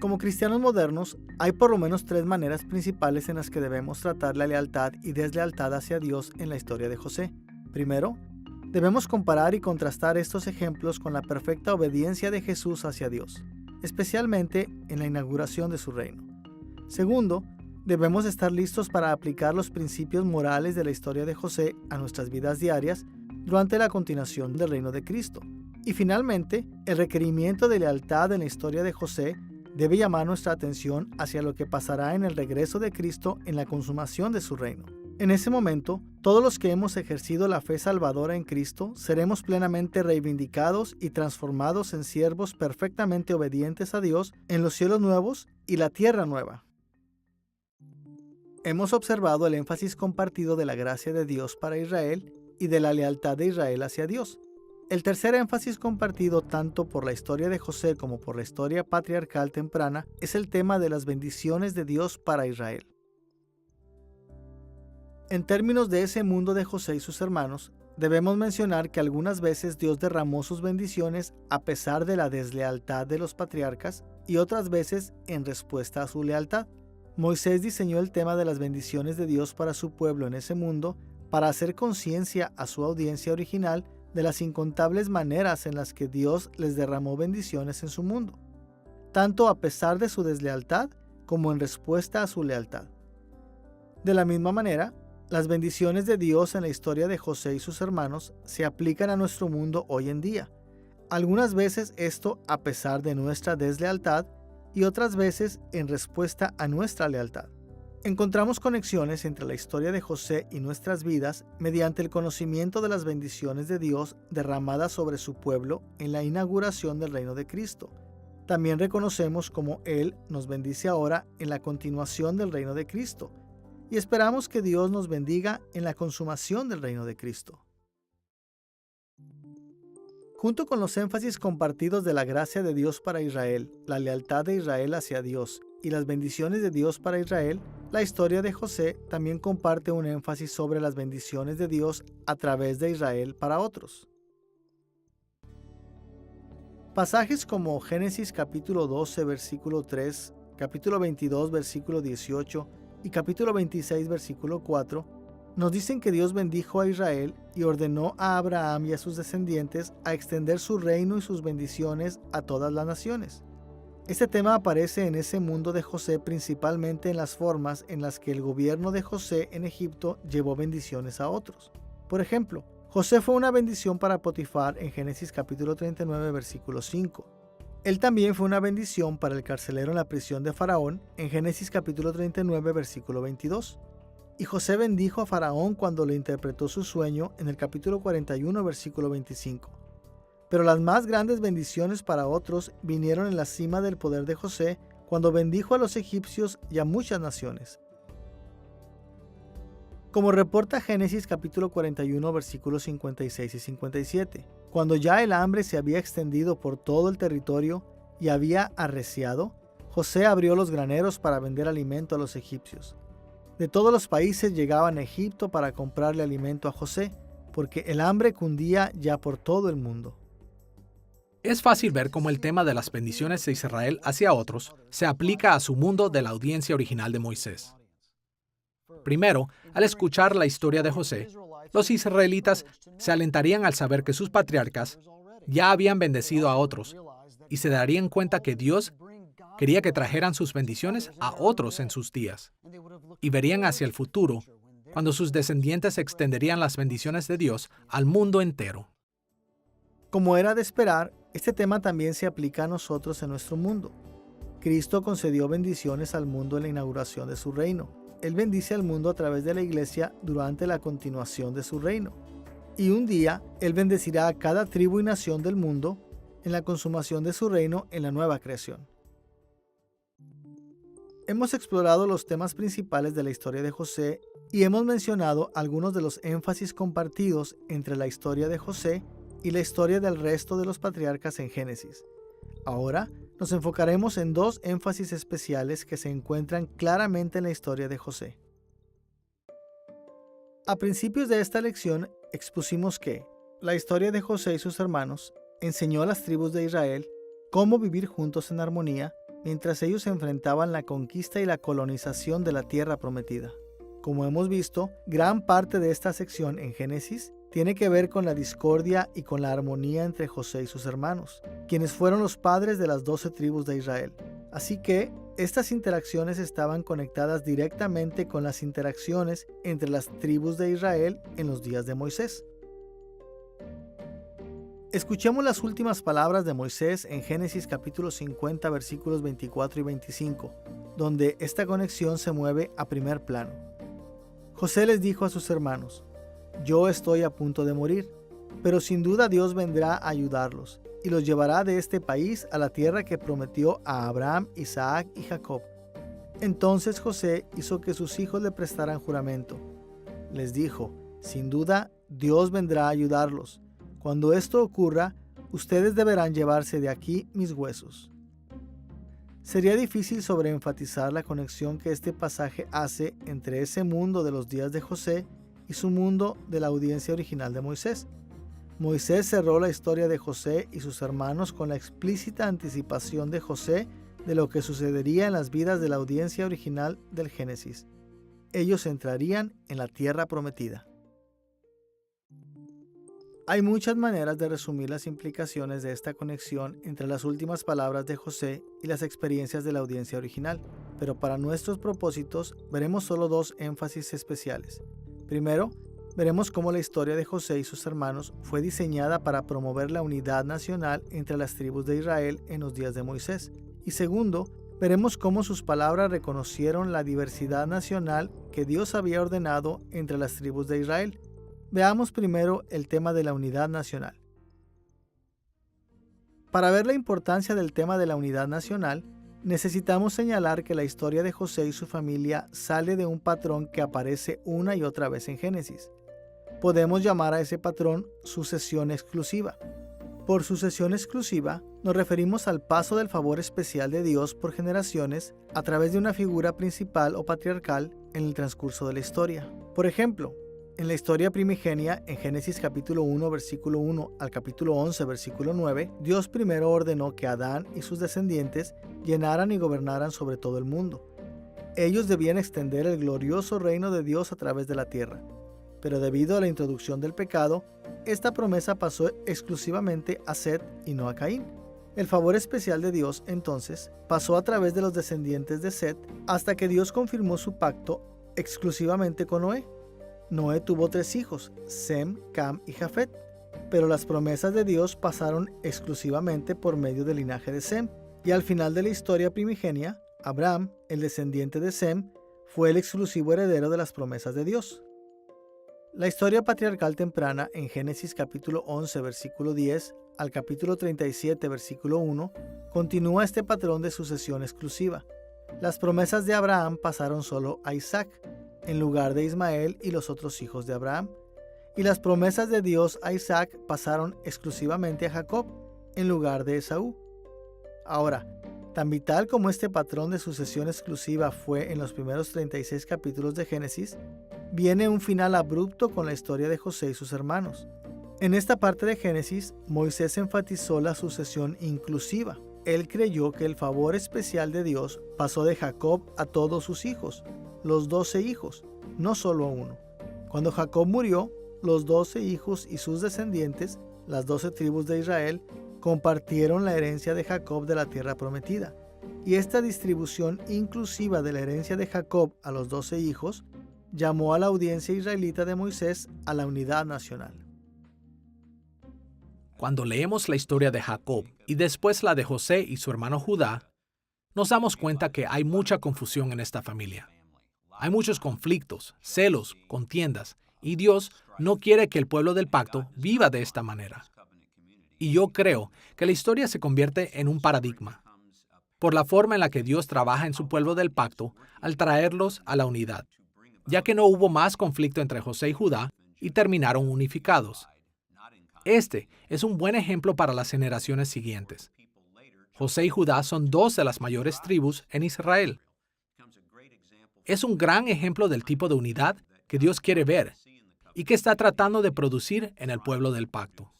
S2: Como cristianos modernos, hay por lo menos 3 maneras principales en las que debemos tratar la lealtad y deslealtad hacia Dios en la historia de José. Primero, debemos comparar y contrastar estos ejemplos con la perfecta obediencia de Jesús hacia Dios, especialmente en la inauguración de su reino. Segundo, debemos estar listos para aplicar los principios morales de la historia de José a nuestras vidas diarias durante la continuación del reino de Cristo. Y finalmente, el requerimiento de lealtad en la historia de José debe llamar nuestra atención hacia lo que pasará en el regreso de Cristo en la consumación de su reino. En ese momento, todos los que hemos ejercido la fe salvadora en Cristo seremos plenamente reivindicados y transformados en siervos perfectamente obedientes a Dios en los cielos nuevos y la tierra nueva. Hemos observado el énfasis compartido de la gracia de Dios para Israel y de la lealtad de Israel hacia Dios. El tercer énfasis compartido tanto por la historia de José como por la historia patriarcal temprana es el tema de las bendiciones de Dios para Israel. En términos de ese mundo de José y sus hermanos, debemos mencionar que algunas veces Dios derramó sus bendiciones a pesar de la deslealtad de los patriarcas y otras veces en respuesta a su lealtad. Moisés diseñó el tema de las bendiciones de Dios para su pueblo en ese mundo para hacer conciencia a su audiencia original de las incontables maneras en las que Dios les derramó bendiciones en su mundo, tanto a pesar de su deslealtad como en respuesta a su lealtad. De la misma manera, las bendiciones de Dios en la historia de José y sus hermanos se aplican a nuestro mundo hoy en día. Algunas veces esto a pesar de nuestra deslealtad y otras veces en respuesta a nuestra lealtad. Encontramos conexiones entre la historia de José y nuestras vidas mediante el conocimiento de las bendiciones de Dios derramadas sobre su pueblo en la inauguración del reino de Cristo. También reconocemos cómo Él nos bendice ahora en la continuación del reino de Cristo, y esperamos que Dios nos bendiga en la consumación del reino de Cristo. Junto con los énfasis compartidos de la gracia de Dios para Israel, la lealtad de Israel hacia Dios y las bendiciones de Dios para Israel, la historia de José también comparte un énfasis sobre las bendiciones de Dios a través de Israel para otros. Pasajes como Génesis capítulo 12, versículo 3, capítulo 22, versículo 18 y capítulo 26, versículo 4, nos dicen que Dios bendijo a Israel y ordenó a Abraham y a sus descendientes a extender su reino y sus bendiciones a todas las naciones. Este tema aparece en ese mundo de José principalmente en las formas en las que el gobierno de José en Egipto llevó bendiciones a otros. Por ejemplo, José fue una bendición para Potifar en Génesis capítulo 39, versículo 5. Él también fue una bendición para el carcelero en la prisión de Faraón en Génesis capítulo 39, versículo 22. Y José bendijo a Faraón cuando le interpretó su sueño en el capítulo 41, versículo 25. Pero las más grandes bendiciones para otros vinieron en la cima del poder de José cuando bendijo a los egipcios y a muchas naciones. Como reporta Génesis capítulo 41, versículos 56 y 57, cuando ya el hambre se había extendido por todo el territorio y había arreciado, José abrió los graneros para vender alimento a los egipcios. De todos los países llegaban a Egipto para comprarle alimento a José, porque el hambre cundía ya por todo el mundo.
S1: Es fácil ver cómo el tema de las bendiciones de Israel hacia otros se aplica a su mundo de la audiencia original de Moisés. Primero, al escuchar la historia de José, los israelitas se alentarían al saber que sus patriarcas ya habían bendecido a otros y se darían cuenta que Dios quería que trajeran sus bendiciones a otros en sus días. Y verían hacia el futuro, cuando sus descendientes extenderían las bendiciones de Dios al mundo entero.
S2: Como era de esperar, este tema también se aplica a nosotros en nuestro mundo. Cristo concedió bendiciones al mundo en la inauguración de su reino. Él bendice al mundo a través de la iglesia durante la continuación de su reino. Y un día, Él bendecirá a cada tribu y nación del mundo en la consumación de su reino en la nueva creación. Hemos explorado los temas principales de la historia de José y hemos mencionado algunos de los énfasis compartidos entre la historia de José y la historia del resto de los patriarcas en Génesis. Ahora nos enfocaremos en dos énfasis especiales que se encuentran claramente en la historia de José. A principios de esta lección expusimos que la historia de José y sus hermanos enseñó a las tribus de Israel cómo vivir juntos en armonía mientras ellos enfrentaban la conquista y la colonización de la tierra prometida. Como hemos visto, gran parte de esta sección en Génesis tiene que ver con la discordia y con la armonía entre José y sus hermanos, quienes fueron los padres de las 12 tribus de Israel. Así que estas interacciones estaban conectadas directamente con las interacciones entre las tribus de Israel en los días de Moisés. Escuchemos las últimas palabras de Moisés en Génesis capítulo 50 versículos 24 y 25, donde esta conexión se mueve a primer plano. José les dijo a sus hermanos: yo estoy a punto de morir, pero sin duda Dios vendrá a ayudarlos y los llevará de este país a la tierra que prometió a Abraham, Isaac y Jacob. Entonces José hizo que sus hijos le prestaran juramento. Les dijo: sin duda Dios vendrá a ayudarlos. Cuando esto ocurra, ustedes deberán llevarse de aquí mis huesos. Sería difícil sobreenfatizar la conexión que este pasaje hace entre ese mundo de los días de José y su mundo de la audiencia original de Moisés. Moisés cerró la historia de José y sus hermanos con la explícita anticipación de José de lo que sucedería en las vidas de la audiencia original del Génesis. Ellos entrarían en la tierra prometida. Hay muchas maneras de resumir las implicaciones de esta conexión entre las últimas palabras de José y las experiencias de la audiencia original, pero para nuestros propósitos veremos solo dos énfasis especiales. Primero, veremos cómo la historia de José y sus hermanos fue diseñada para promover la unidad nacional entre las tribus de Israel en los días de Moisés. Y segundo, veremos cómo sus palabras reconocieron la diversidad nacional que Dios había ordenado entre las tribus de Israel. Veamos primero el tema de la unidad nacional. Para ver la importancia del tema de la unidad nacional, necesitamos señalar que la historia de José y su familia sale de un patrón que aparece una y otra vez en Génesis. Podemos llamar a ese patrón sucesión exclusiva. Por sucesión exclusiva, nos referimos al paso del favor especial de Dios por generaciones a través de una figura principal o patriarcal en el transcurso de la historia. Por ejemplo, en la historia primigenia, en Génesis capítulo 1, versículo 1 al capítulo 11, versículo 9, Dios primero ordenó que Adán y sus descendientes llenaran y gobernaran sobre todo el mundo. Ellos debían extender el glorioso reino de Dios a través de la tierra. Pero debido a la introducción del pecado, esta promesa pasó exclusivamente a Set y no a Caín. El favor especial de Dios, entonces, pasó a través de los descendientes de Set hasta que Dios confirmó su pacto exclusivamente con Noé. Noé tuvo 3 hijos, Sem, Cam y Jafet, pero las promesas de Dios pasaron exclusivamente por medio del linaje de Sem, y al final de la historia primigenia, Abraham, el descendiente de Sem, fue el exclusivo heredero de las promesas de Dios. La historia patriarcal temprana en Génesis capítulo 11 versículo 10 al capítulo 37 versículo 1 continúa este patrón de sucesión exclusiva. Las promesas de Abraham pasaron solo a Isaac, en lugar de Ismael y los otros hijos de Abraham, y las promesas de Dios a Isaac pasaron exclusivamente a Jacob, en lugar de Esaú. Ahora, tan vital como este patrón de sucesión exclusiva fue en los primeros 36 capítulos de Génesis, viene un final abrupto con la historia de José y sus hermanos. En esta parte de Génesis, Moisés enfatizó la sucesión inclusiva. Él creyó que el favor especial de Dios pasó de Jacob a todos sus hijos, los 12 hijos, no solo a uno. Cuando Jacob murió, los 12 hijos y sus descendientes, las 12 tribus de Israel, compartieron la herencia de Jacob de la tierra prometida. Y esta distribución inclusiva de la herencia de Jacob a los 12 hijos llamó a la audiencia israelita de Moisés a la unidad nacional.
S1: Cuando leemos la historia de Jacob y después la de José y su hermano Judá, nos damos cuenta que hay mucha confusión en esta familia. Hay muchos conflictos, celos, contiendas, y Dios no quiere que el pueblo del pacto viva de esta manera. Y yo creo que la historia se convierte en un paradigma. por la forma en la que Dios trabaja en su pueblo del pacto al traerlos a la unidad, ya que no hubo más conflicto entre José y Judá y terminaron unificados. Este es un buen ejemplo para las generaciones siguientes. José y Judá son dos de las mayores tribus en Israel. Es un gran ejemplo del tipo de unidad que Dios quiere ver y que está tratando de producir en el pueblo del pacto.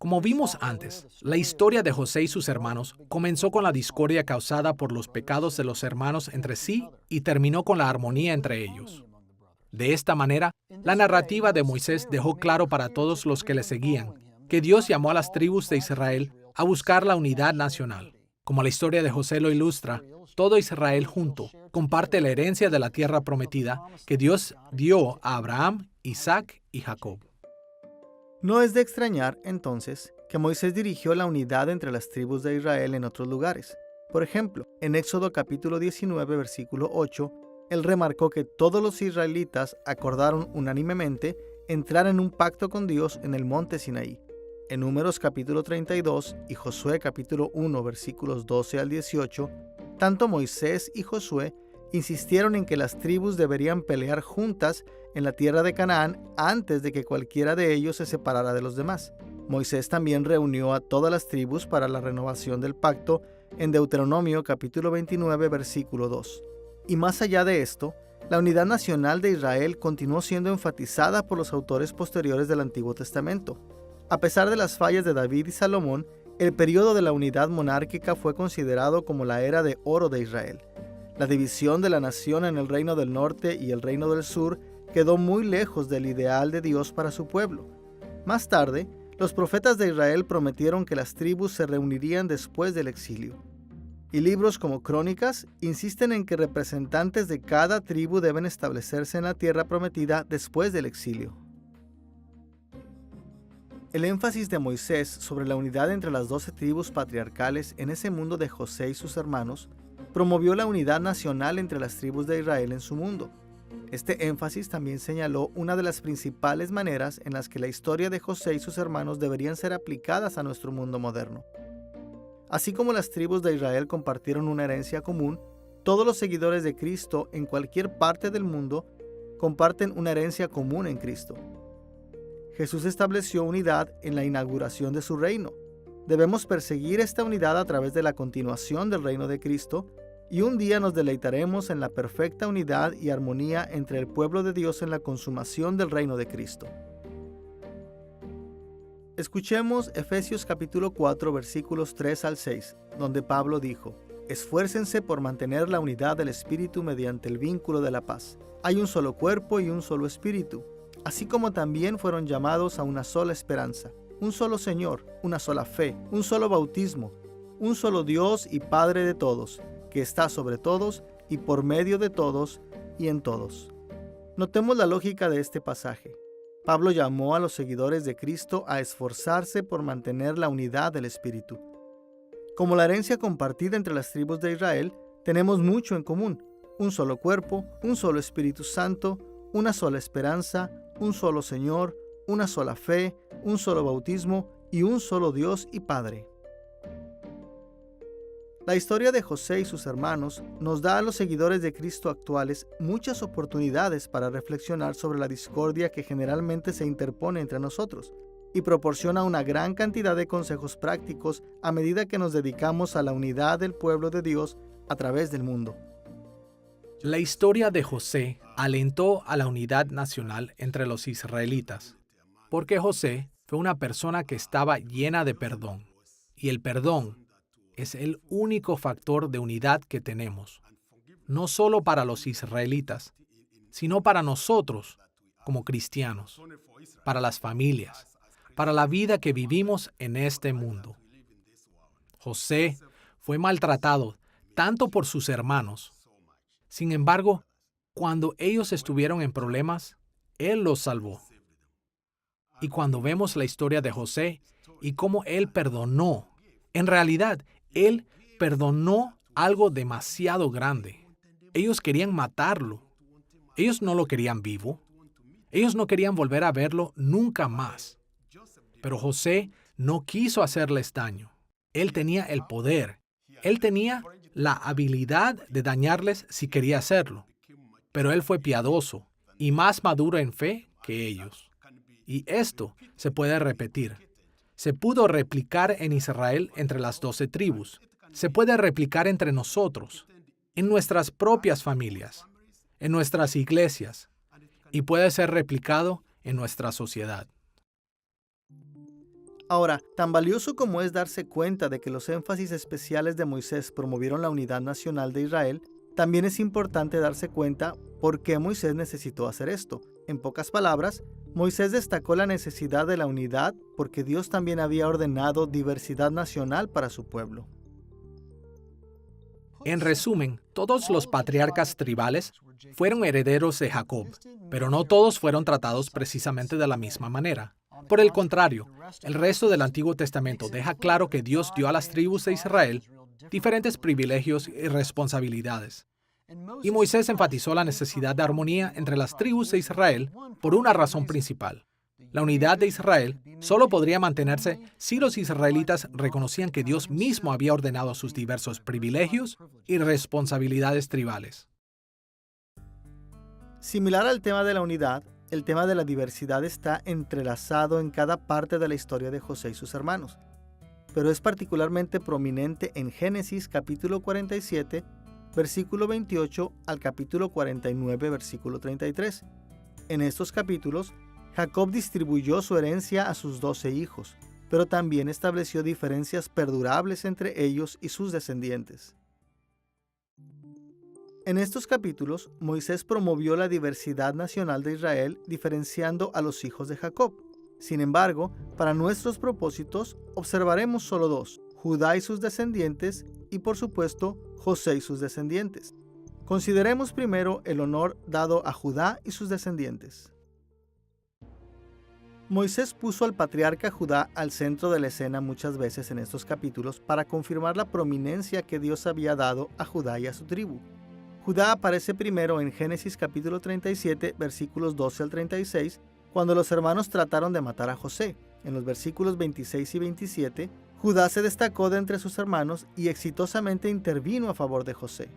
S1: Como vimos antes, la historia de José y sus hermanos comenzó con la discordia causada por los pecados de los hermanos entre sí y terminó con la armonía entre ellos. De esta manera, la narrativa de Moisés dejó claro para todos los que le seguían que Dios llamó a las tribus de Israel a buscar la unidad nacional. Como la historia de José lo ilustra, todo Israel junto comparte la herencia de la tierra prometida que Dios dio a Abraham, Isaac y Jacob.
S2: No es de extrañar, entonces, que Moisés dirigió la unidad entre las tribus de Israel en otros lugares. Por ejemplo, en Éxodo capítulo 19, versículo 8, él remarcó que todos los israelitas acordaron unánimemente entrar en un pacto con Dios en el monte Sinaí. En Números capítulo 32 y Josué capítulo 1, versículos 12 al 18, tanto Moisés y Josué insistieron en que las tribus deberían pelear juntas en la tierra de Canaán antes de que cualquiera de ellos se separara de los demás. Moisés también reunió a todas las tribus para la renovación del pacto en Deuteronomio capítulo 29, versículo 2. Y más allá de esto, la unidad nacional de Israel continuó siendo enfatizada por los autores posteriores del Antiguo Testamento. A pesar de las fallas de David y Salomón, el periodo de la unidad monárquica fue considerado como la era de oro de Israel. La división de la nación en el reino del norte y el reino del sur quedó muy lejos del ideal de Dios para su pueblo. Más tarde, los profetas de Israel prometieron que las tribus se reunirían después del exilio. Y libros como Crónicas insisten en que representantes de cada tribu deben establecerse en la tierra prometida después del exilio. El énfasis de Moisés sobre la unidad entre las 12 tribus patriarcales en ese mundo de José y sus hermanos promovió la unidad nacional entre las tribus de Israel en su mundo. Este énfasis también señaló una de las principales maneras en las que la historia de José y sus hermanos deberían ser aplicadas a nuestro mundo moderno. Así como las tribus de Israel compartieron una herencia común, todos los seguidores de Cristo en cualquier parte del mundo comparten una herencia común en Cristo. Jesús estableció unidad en la inauguración de su reino. Debemos perseguir esta unidad a través de la continuación del reino de Cristo, y un día nos deleitaremos en la perfecta unidad y armonía entre el pueblo de Dios en la consumación del reino de Cristo. Escuchemos Efesios capítulo 4 versículos 3 al 6, donde Pablo dijo: Esfuércense por mantener la unidad del Espíritu mediante el vínculo de la paz. Hay un solo cuerpo y un solo Espíritu, así como también fueron llamados a una sola esperanza, un solo Señor, una sola fe, un solo bautismo, un solo Dios y Padre de todos, que está sobre todos y por medio de todos y en todos. Notemos la lógica de este pasaje. Pablo llamó a los seguidores de Cristo a esforzarse por mantener la unidad del Espíritu. Como la herencia compartida entre las tribus de Israel, tenemos mucho en común: un solo cuerpo, un solo Espíritu Santo, una sola esperanza, un solo Señor, una sola fe, un solo bautismo y un solo Dios y Padre. La historia de José y sus hermanos nos da a los seguidores de Cristo actuales muchas oportunidades para reflexionar sobre la discordia que generalmente se interpone entre nosotros, y proporciona una gran cantidad de consejos prácticos a medida que nos dedicamos a la unidad del pueblo de Dios a través del mundo.
S1: La historia de José alentó a la unidad nacional entre los israelitas, porque José fue una persona que estaba llena de perdón, y el perdón es el único factor de unidad que tenemos, no solo para los israelitas, sino para nosotros como cristianos, para las familias, para la vida que vivimos en este mundo. José fue maltratado tanto por sus hermanos. Sin embargo, cuando ellos estuvieron en problemas, Él los salvó. Y cuando vemos la historia de José y cómo Él perdonó, en realidad, Él perdonó algo demasiado grande. Ellos querían matarlo. Ellos no lo querían vivo. Ellos no querían volver a verlo nunca más. Pero José no quiso hacerles daño. Él tenía el poder. Él tenía la habilidad de dañarles si quería hacerlo, pero él fue piadoso y más maduro en fe que ellos. Y esto se puede repetir. Se pudo replicar en Israel entre las 12 tribus. Se puede replicar entre nosotros, en nuestras propias familias, en nuestras iglesias, y puede ser replicado en nuestra sociedad.
S2: Ahora, tan valioso como es darse cuenta de que los énfasis especiales de Moisés promovieron la unidad nacional de Israel, también es importante darse cuenta por qué Moisés necesitó hacer esto. En pocas palabras, Moisés destacó la necesidad de la unidad porque Dios también había ordenado diversidad nacional para su pueblo.
S1: En resumen, todos los patriarcas tribales fueron herederos de Jacob, pero no todos fueron tratados precisamente de la misma manera. Por el contrario, el resto del Antiguo Testamento deja claro que Dios dio a las tribus de Israel diferentes privilegios y responsabilidades. Y Moisés enfatizó la necesidad de armonía entre las tribus de Israel por una razón principal. La unidad de Israel solo podría mantenerse si los israelitas reconocían que Dios mismo había ordenado sus diversos privilegios y responsabilidades tribales.
S2: Similar al tema de la unidad, el tema de la diversidad está entrelazado en cada parte de la historia de José y sus hermanos, pero es particularmente prominente en Génesis capítulo 47, versículo 28 al capítulo 49, versículo 33. En estos capítulos, Jacob distribuyó su herencia a sus 12 hijos, pero también estableció diferencias perdurables entre ellos y sus descendientes. En estos capítulos, Moisés promovió la diversidad nacional de Israel, diferenciando a los hijos de Jacob. Sin embargo, para nuestros propósitos, observaremos solo dos: Judá y sus descendientes, y por supuesto, José y sus descendientes. Consideremos primero el honor dado a Judá y sus descendientes. Moisés puso al patriarca Judá al centro de la escena muchas veces en estos capítulos para confirmar la prominencia que Dios había dado a Judá y a su tribu. Judá aparece primero en Génesis capítulo 37, versículos 12 al 36, cuando los hermanos trataron de matar a José. En los versículos 26 y 27, Judá se destacó de entre sus hermanos y exitosamente intervino a favor de José.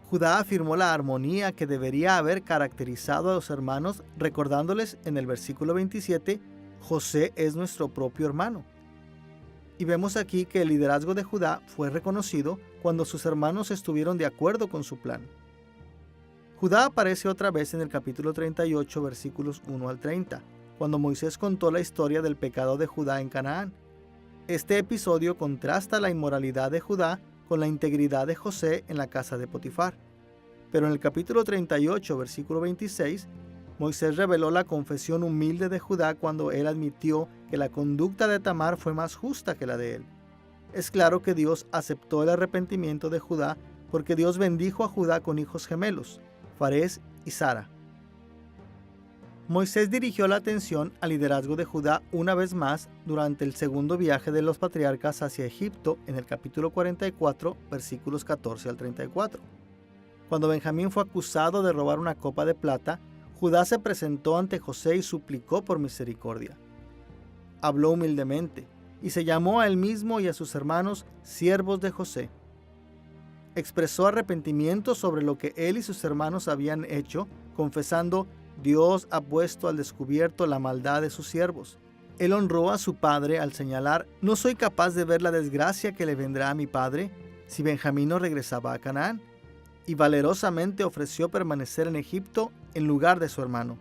S2: Judá afirmó la armonía que debería haber caracterizado a los hermanos, recordándoles en el versículo 27, José es nuestro propio hermano. Y vemos aquí que el liderazgo de Judá fue reconocido cuando sus hermanos estuvieron de acuerdo con su plan. Judá aparece otra vez en el capítulo 38, versículos 1 al 30, cuando Moisés contó la historia del pecado de Judá en Canaán. Este episodio contrasta la inmoralidad de Judá con la integridad de José en la casa de Potifar. Pero en el capítulo 38, versículo 26, Moisés reveló la confesión humilde de Judá cuando él admitió que la conducta de Tamar fue más justa que la de él. Es claro que Dios aceptó el arrepentimiento de Judá porque Dios bendijo a Judá con hijos gemelos, Farés y Sara. Moisés dirigió la atención al liderazgo de Judá una vez más durante el segundo viaje de los patriarcas hacia Egipto en el capítulo 44, versículos 14 al 34. Cuando Benjamín fue acusado de robar una copa de plata, Judá se presentó ante José y suplicó por misericordia. Habló humildemente y se llamó a él mismo y a sus hermanos siervos de José. Expresó arrepentimiento sobre lo que él y sus hermanos habían hecho, confesando: Dios ha puesto al descubierto la maldad de sus siervos. Él honró a su padre al señalar: no soy capaz de ver la desgracia que le vendrá a mi padre si Benjamín no regresaba a Canaán. Y valerosamente ofreció permanecer en Egipto en lugar de su hermano.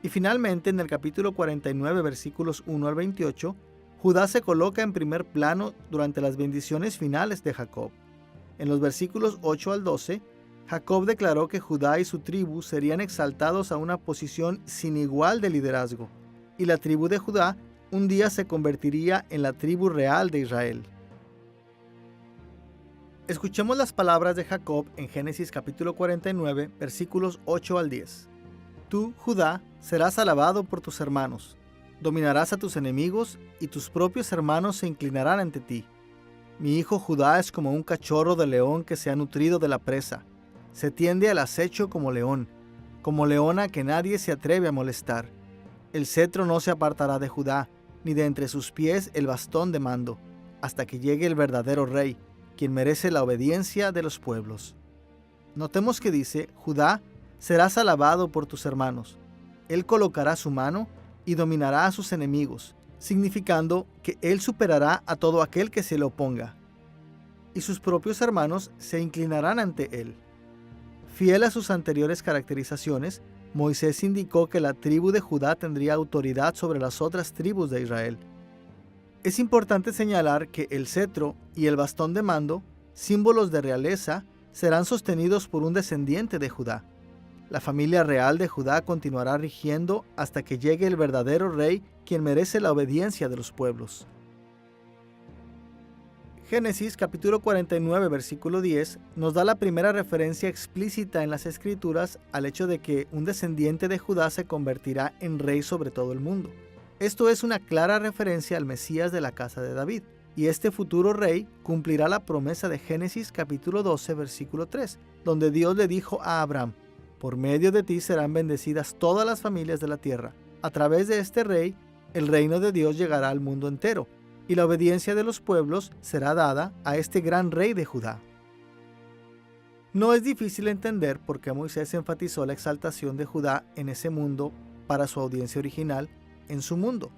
S2: Y finalmente, en el capítulo 49, versículos 1 al 28, Judá se coloca en primer plano durante las bendiciones finales de Jacob. En los versículos 8 al 12, Jacob declaró que Judá y su tribu serían exaltados a una posición sin igual de liderazgo, y la tribu de Judá un día se convertiría en la tribu real de Israel. Escuchemos las palabras de Jacob en Génesis capítulo 49, versículos 8 al 10. Tú, Judá, serás alabado por tus hermanos. Dominarás a tus enemigos y tus propios hermanos se inclinarán ante ti. Mi hijo Judá es como un cachorro de león que se ha nutrido de la presa. Se tiende al acecho como leona que nadie se atreve a molestar. El cetro no se apartará de Judá, ni de entre sus pies el bastón de mando, hasta que llegue el verdadero rey, quien merece la obediencia de los pueblos. Notemos que dice, Judá, serás alabado por tus hermanos. Él colocará su mano y dominará a sus enemigos, significando que él superará a todo aquel que se le oponga, y sus propios hermanos se inclinarán ante él. Fiel a sus anteriores caracterizaciones, Moisés indicó que la tribu de Judá tendría autoridad sobre las otras tribus de Israel. Es importante señalar que el cetro y el bastón de mando, símbolos de realeza, serán sostenidos por un descendiente de Judá. La familia real de Judá continuará rigiendo hasta que llegue el verdadero rey, quien merece la obediencia de los pueblos. Génesis capítulo 49 versículo 10 nos da la primera referencia explícita en las Escrituras al hecho de que un descendiente de Judá se convertirá en rey sobre todo el mundo. Esto es una clara referencia al Mesías de la casa de David, y este futuro rey cumplirá la promesa de Génesis capítulo 12 versículo 3, donde Dios le dijo a Abraham, por medio de ti serán bendecidas todas las familias de la tierra. A través de este rey, el reino de Dios llegará al mundo entero, y la obediencia de los pueblos será dada a este gran rey de Judá. No es difícil entender por qué Moisés enfatizó la exaltación de Judá en ese mundo para su audiencia original en su mundo.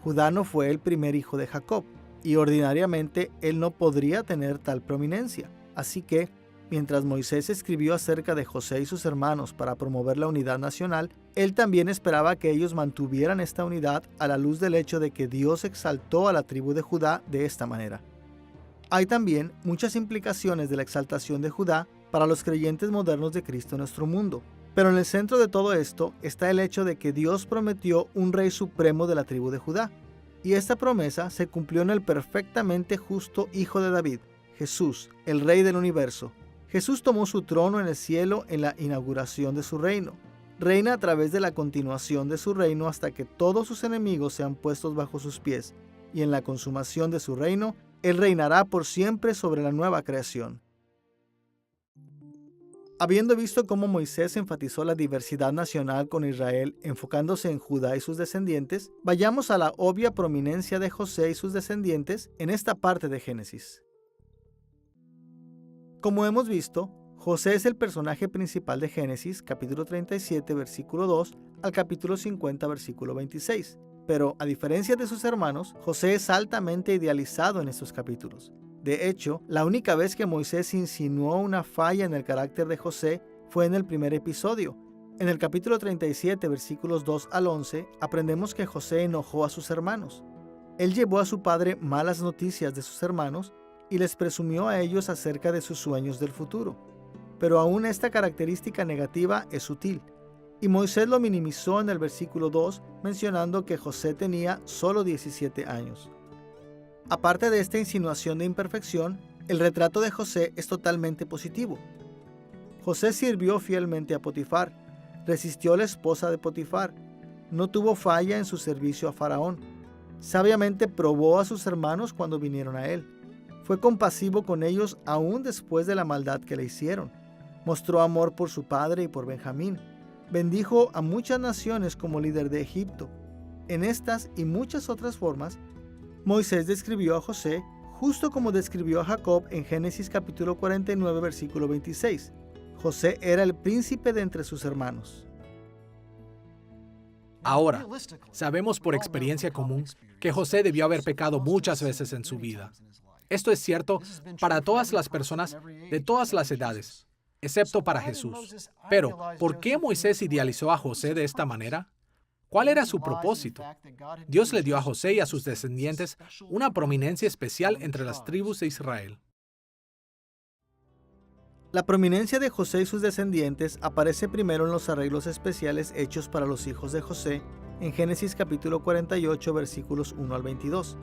S2: Judá no fue el primer hijo de Jacob, y ordinariamente él no podría tener tal prominencia. Así que, mientras Moisés escribió acerca de José y sus hermanos para promover la unidad nacional, él también esperaba que ellos mantuvieran esta unidad a la luz del hecho de que Dios exaltó a la tribu de Judá de esta manera. Hay también muchas implicaciones de la exaltación de Judá para los creyentes modernos de Cristo en nuestro mundo. Pero en el centro de todo esto está el hecho de que Dios prometió un rey supremo de la tribu de Judá. Y esta promesa se cumplió en el perfectamente justo Hijo de David, Jesús, el Rey del universo. Jesús tomó su trono en el cielo en la inauguración de su reino. Reina a través de la continuación de su reino hasta que todos sus enemigos sean puestos bajo sus pies. Y en la consumación de su reino, Él reinará por siempre sobre la nueva creación. Habiendo visto cómo Moisés enfatizó la diversidad nacional con Israel enfocándose en Judá y sus descendientes, vayamos a la obvia prominencia de José y sus descendientes en esta parte de Génesis. Como hemos visto, José es el personaje principal de Génesis, capítulo 37, versículo 2, al capítulo 50, versículo 26. Pero, a diferencia de sus hermanos, José es altamente idealizado en estos capítulos. De hecho, la única vez que Moisés insinuó una falla en el carácter de José fue en el primer episodio. En el capítulo 37, versículos 2 al 11, aprendemos que José enojó a sus hermanos. Él llevó a su padre malas noticias de sus hermanos y les presumió a ellos acerca de sus sueños del futuro. Pero aún esta característica negativa es sutil, y Moisés lo minimizó en el versículo 2, mencionando que José tenía solo 17 años. Aparte de esta insinuación de imperfección, el retrato de José es totalmente positivo. José sirvió fielmente a Potifar, resistió a la esposa de Potifar, no tuvo falla en su servicio a Faraón, sabiamente probó a sus hermanos cuando vinieron a él, fue compasivo con ellos aún después de la maldad que le hicieron, mostró amor por su padre y por Benjamín, bendijo a muchas naciones como líder de Egipto. En estas y muchas otras formas, Moisés describió a José justo como describió a Jacob en Génesis capítulo 49, versículo 26. José era el príncipe de entre sus hermanos.
S1: Ahora, sabemos por experiencia común que José debió haber pecado muchas veces en su vida. Esto es cierto para todas las personas de todas las edades, excepto para Jesús. Pero, ¿por qué Moisés idealizó a José de esta manera? ¿Cuál era su propósito? Dios le dio a José y a sus descendientes una prominencia especial entre las tribus de Israel.
S2: La prominencia de José y sus descendientes aparece primero en los arreglos especiales hechos para los hijos de José en Génesis capítulo 48, versículos 1 al 22.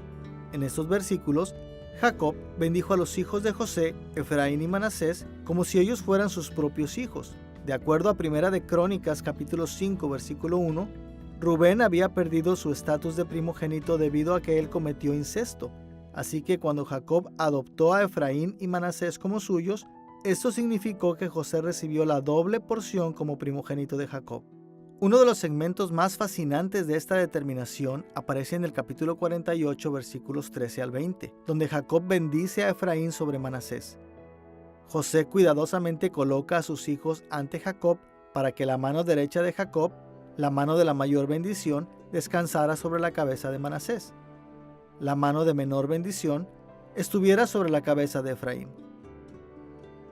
S2: En estos versículos, Jacob bendijo a los hijos de José, Efraín y Manasés, como si ellos fueran sus propios hijos. De acuerdo a Primera de Crónicas capítulo 5, versículo 1, Rubén había perdido su estatus de primogénito debido a que él cometió incesto. Así que cuando Jacob adoptó a Efraín y Manasés como suyos, esto significó que José recibió la doble porción como primogénito de Jacob. Uno de los segmentos más fascinantes de esta determinación aparece en el capítulo 48, versículos 13 al 20, donde Jacob bendice a Efraín sobre Manasés. José cuidadosamente coloca a sus hijos ante Jacob para que la mano derecha de Jacob, la mano de la mayor bendición, descansara sobre la cabeza de Manasés. La mano de menor bendición estuviera sobre la cabeza de Efraín.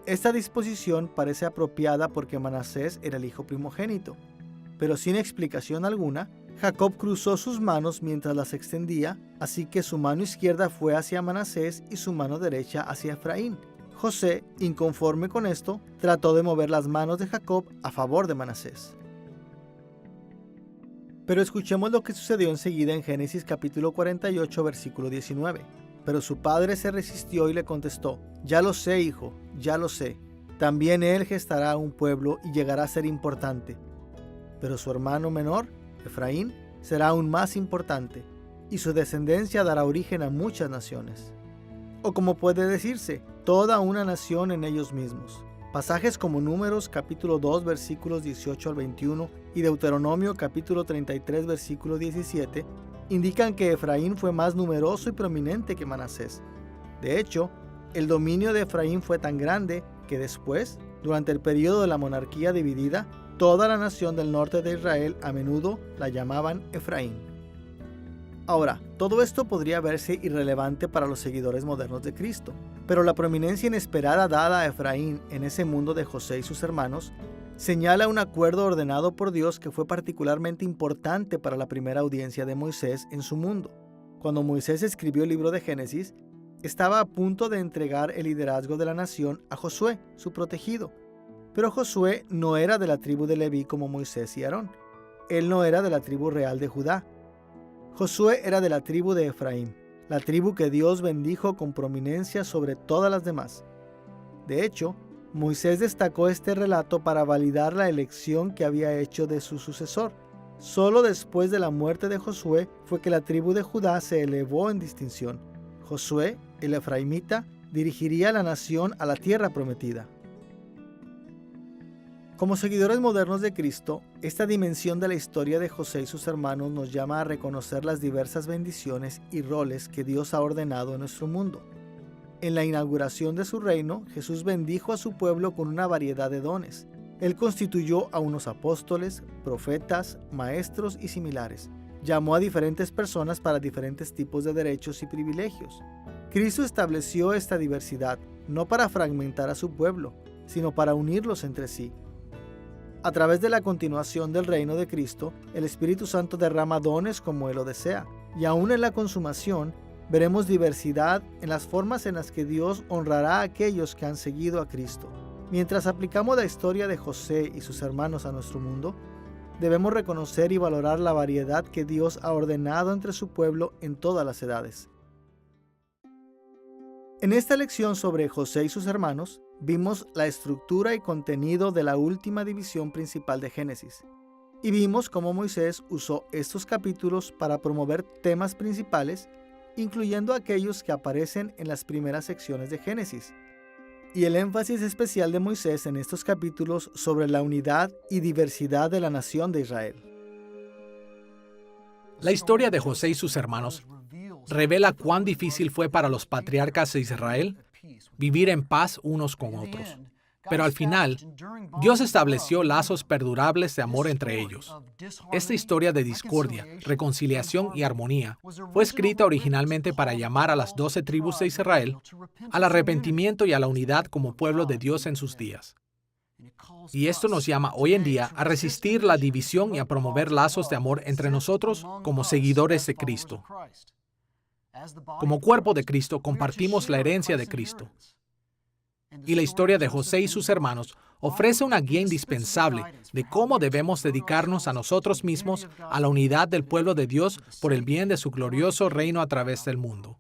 S2: Esta disposición parece apropiada porque Manasés era el hijo primogénito, pero sin explicación alguna, Jacob cruzó sus manos mientras las extendía, así que su mano izquierda fue hacia Manasés y su mano derecha hacia Efraín. José, inconforme con esto, trató de mover las manos de Jacob a favor de Manasés. Pero escuchemos lo que sucedió enseguida en Génesis capítulo 48, versículo 19. Pero su padre se resistió y le contestó: «Ya lo sé, hijo, ya lo sé. También él gestará un pueblo y llegará a ser importante. Pero su hermano menor, Efraín, será aún más importante, y su descendencia dará origen a muchas naciones». O como puede decirse, toda una nación en ellos mismos. Pasajes como Números capítulo 2 versículos 18 al 21 y Deuteronomio capítulo 33 versículo 17 indican que Efraín fue más numeroso y prominente que Manasés. De hecho, el dominio de Efraín fue tan grande que después, durante el periodo de la monarquía dividida, toda la nación del norte de Israel a menudo la llamaban Efraín. Ahora, todo esto podría verse irrelevante para los seguidores modernos de Cristo, pero la prominencia inesperada dada a Efraín en ese mundo de José y sus hermanos señala un acuerdo ordenado por Dios que fue particularmente importante para la primera audiencia de Moisés en su mundo. Cuando Moisés escribió el libro de Génesis, estaba a punto de entregar el liderazgo de la nación a Josué, su protegido. Pero Josué no era de la tribu de Leví como Moisés y Aarón. Él no era de la tribu real de Judá. Josué era de la tribu de Efraín, la tribu que Dios bendijo con prominencia sobre todas las demás. De hecho, Moisés destacó este relato para validar la elección que había hecho de su sucesor. Solo después de la muerte de Josué fue que la tribu de Judá se elevó en distinción. Josué, el efraimita, dirigiría a la nación a la tierra prometida. Como seguidores modernos de Cristo, esta dimensión de la historia de José y sus hermanos nos llama a reconocer las diversas bendiciones y roles que Dios ha ordenado en nuestro mundo. En la inauguración de su reino, Jesús bendijo a su pueblo con una variedad de dones. Él constituyó a unos apóstoles, profetas, maestros y similares. Llamó a diferentes personas para diferentes tipos de derechos y privilegios. Cristo estableció esta diversidad, no para fragmentar a su pueblo, sino para unirlos entre sí. A través de la continuación del reino de Cristo, el Espíritu Santo derrama dones como Él lo desea, y aún en la consumación, veremos diversidad en las formas en las que Dios honrará a aquellos que han seguido a Cristo. Mientras aplicamos la historia de José y sus hermanos a nuestro mundo, debemos reconocer y valorar la variedad que Dios ha ordenado entre su pueblo en todas las edades. En esta lección sobre José y sus hermanos, vimos la estructura y contenido de la última división principal de Génesis, y vimos cómo Moisés usó estos capítulos para promover temas principales, incluyendo aquellos que aparecen en las primeras secciones de Génesis, y el énfasis especial de Moisés en estos capítulos sobre la unidad y diversidad de la nación de Israel.
S1: La historia de José y sus hermanos revela cuán difícil fue para los patriarcas de Israel vivir en paz unos con otros. Pero al final, Dios estableció lazos perdurables de amor entre ellos. Esta historia de discordia, reconciliación y armonía fue escrita originalmente para llamar a las 12 tribus de Israel al arrepentimiento y a la unidad como pueblo de Dios en sus días. Y esto nos llama hoy en día a resistir la división y a promover lazos de amor entre nosotros como seguidores de Cristo. Como cuerpo de Cristo, compartimos la herencia de Cristo. Y la historia de José y sus hermanos ofrece una guía indispensable de cómo debemos dedicarnos a nosotros mismos a la unidad del pueblo de Dios por el bien de su glorioso reino a través del mundo.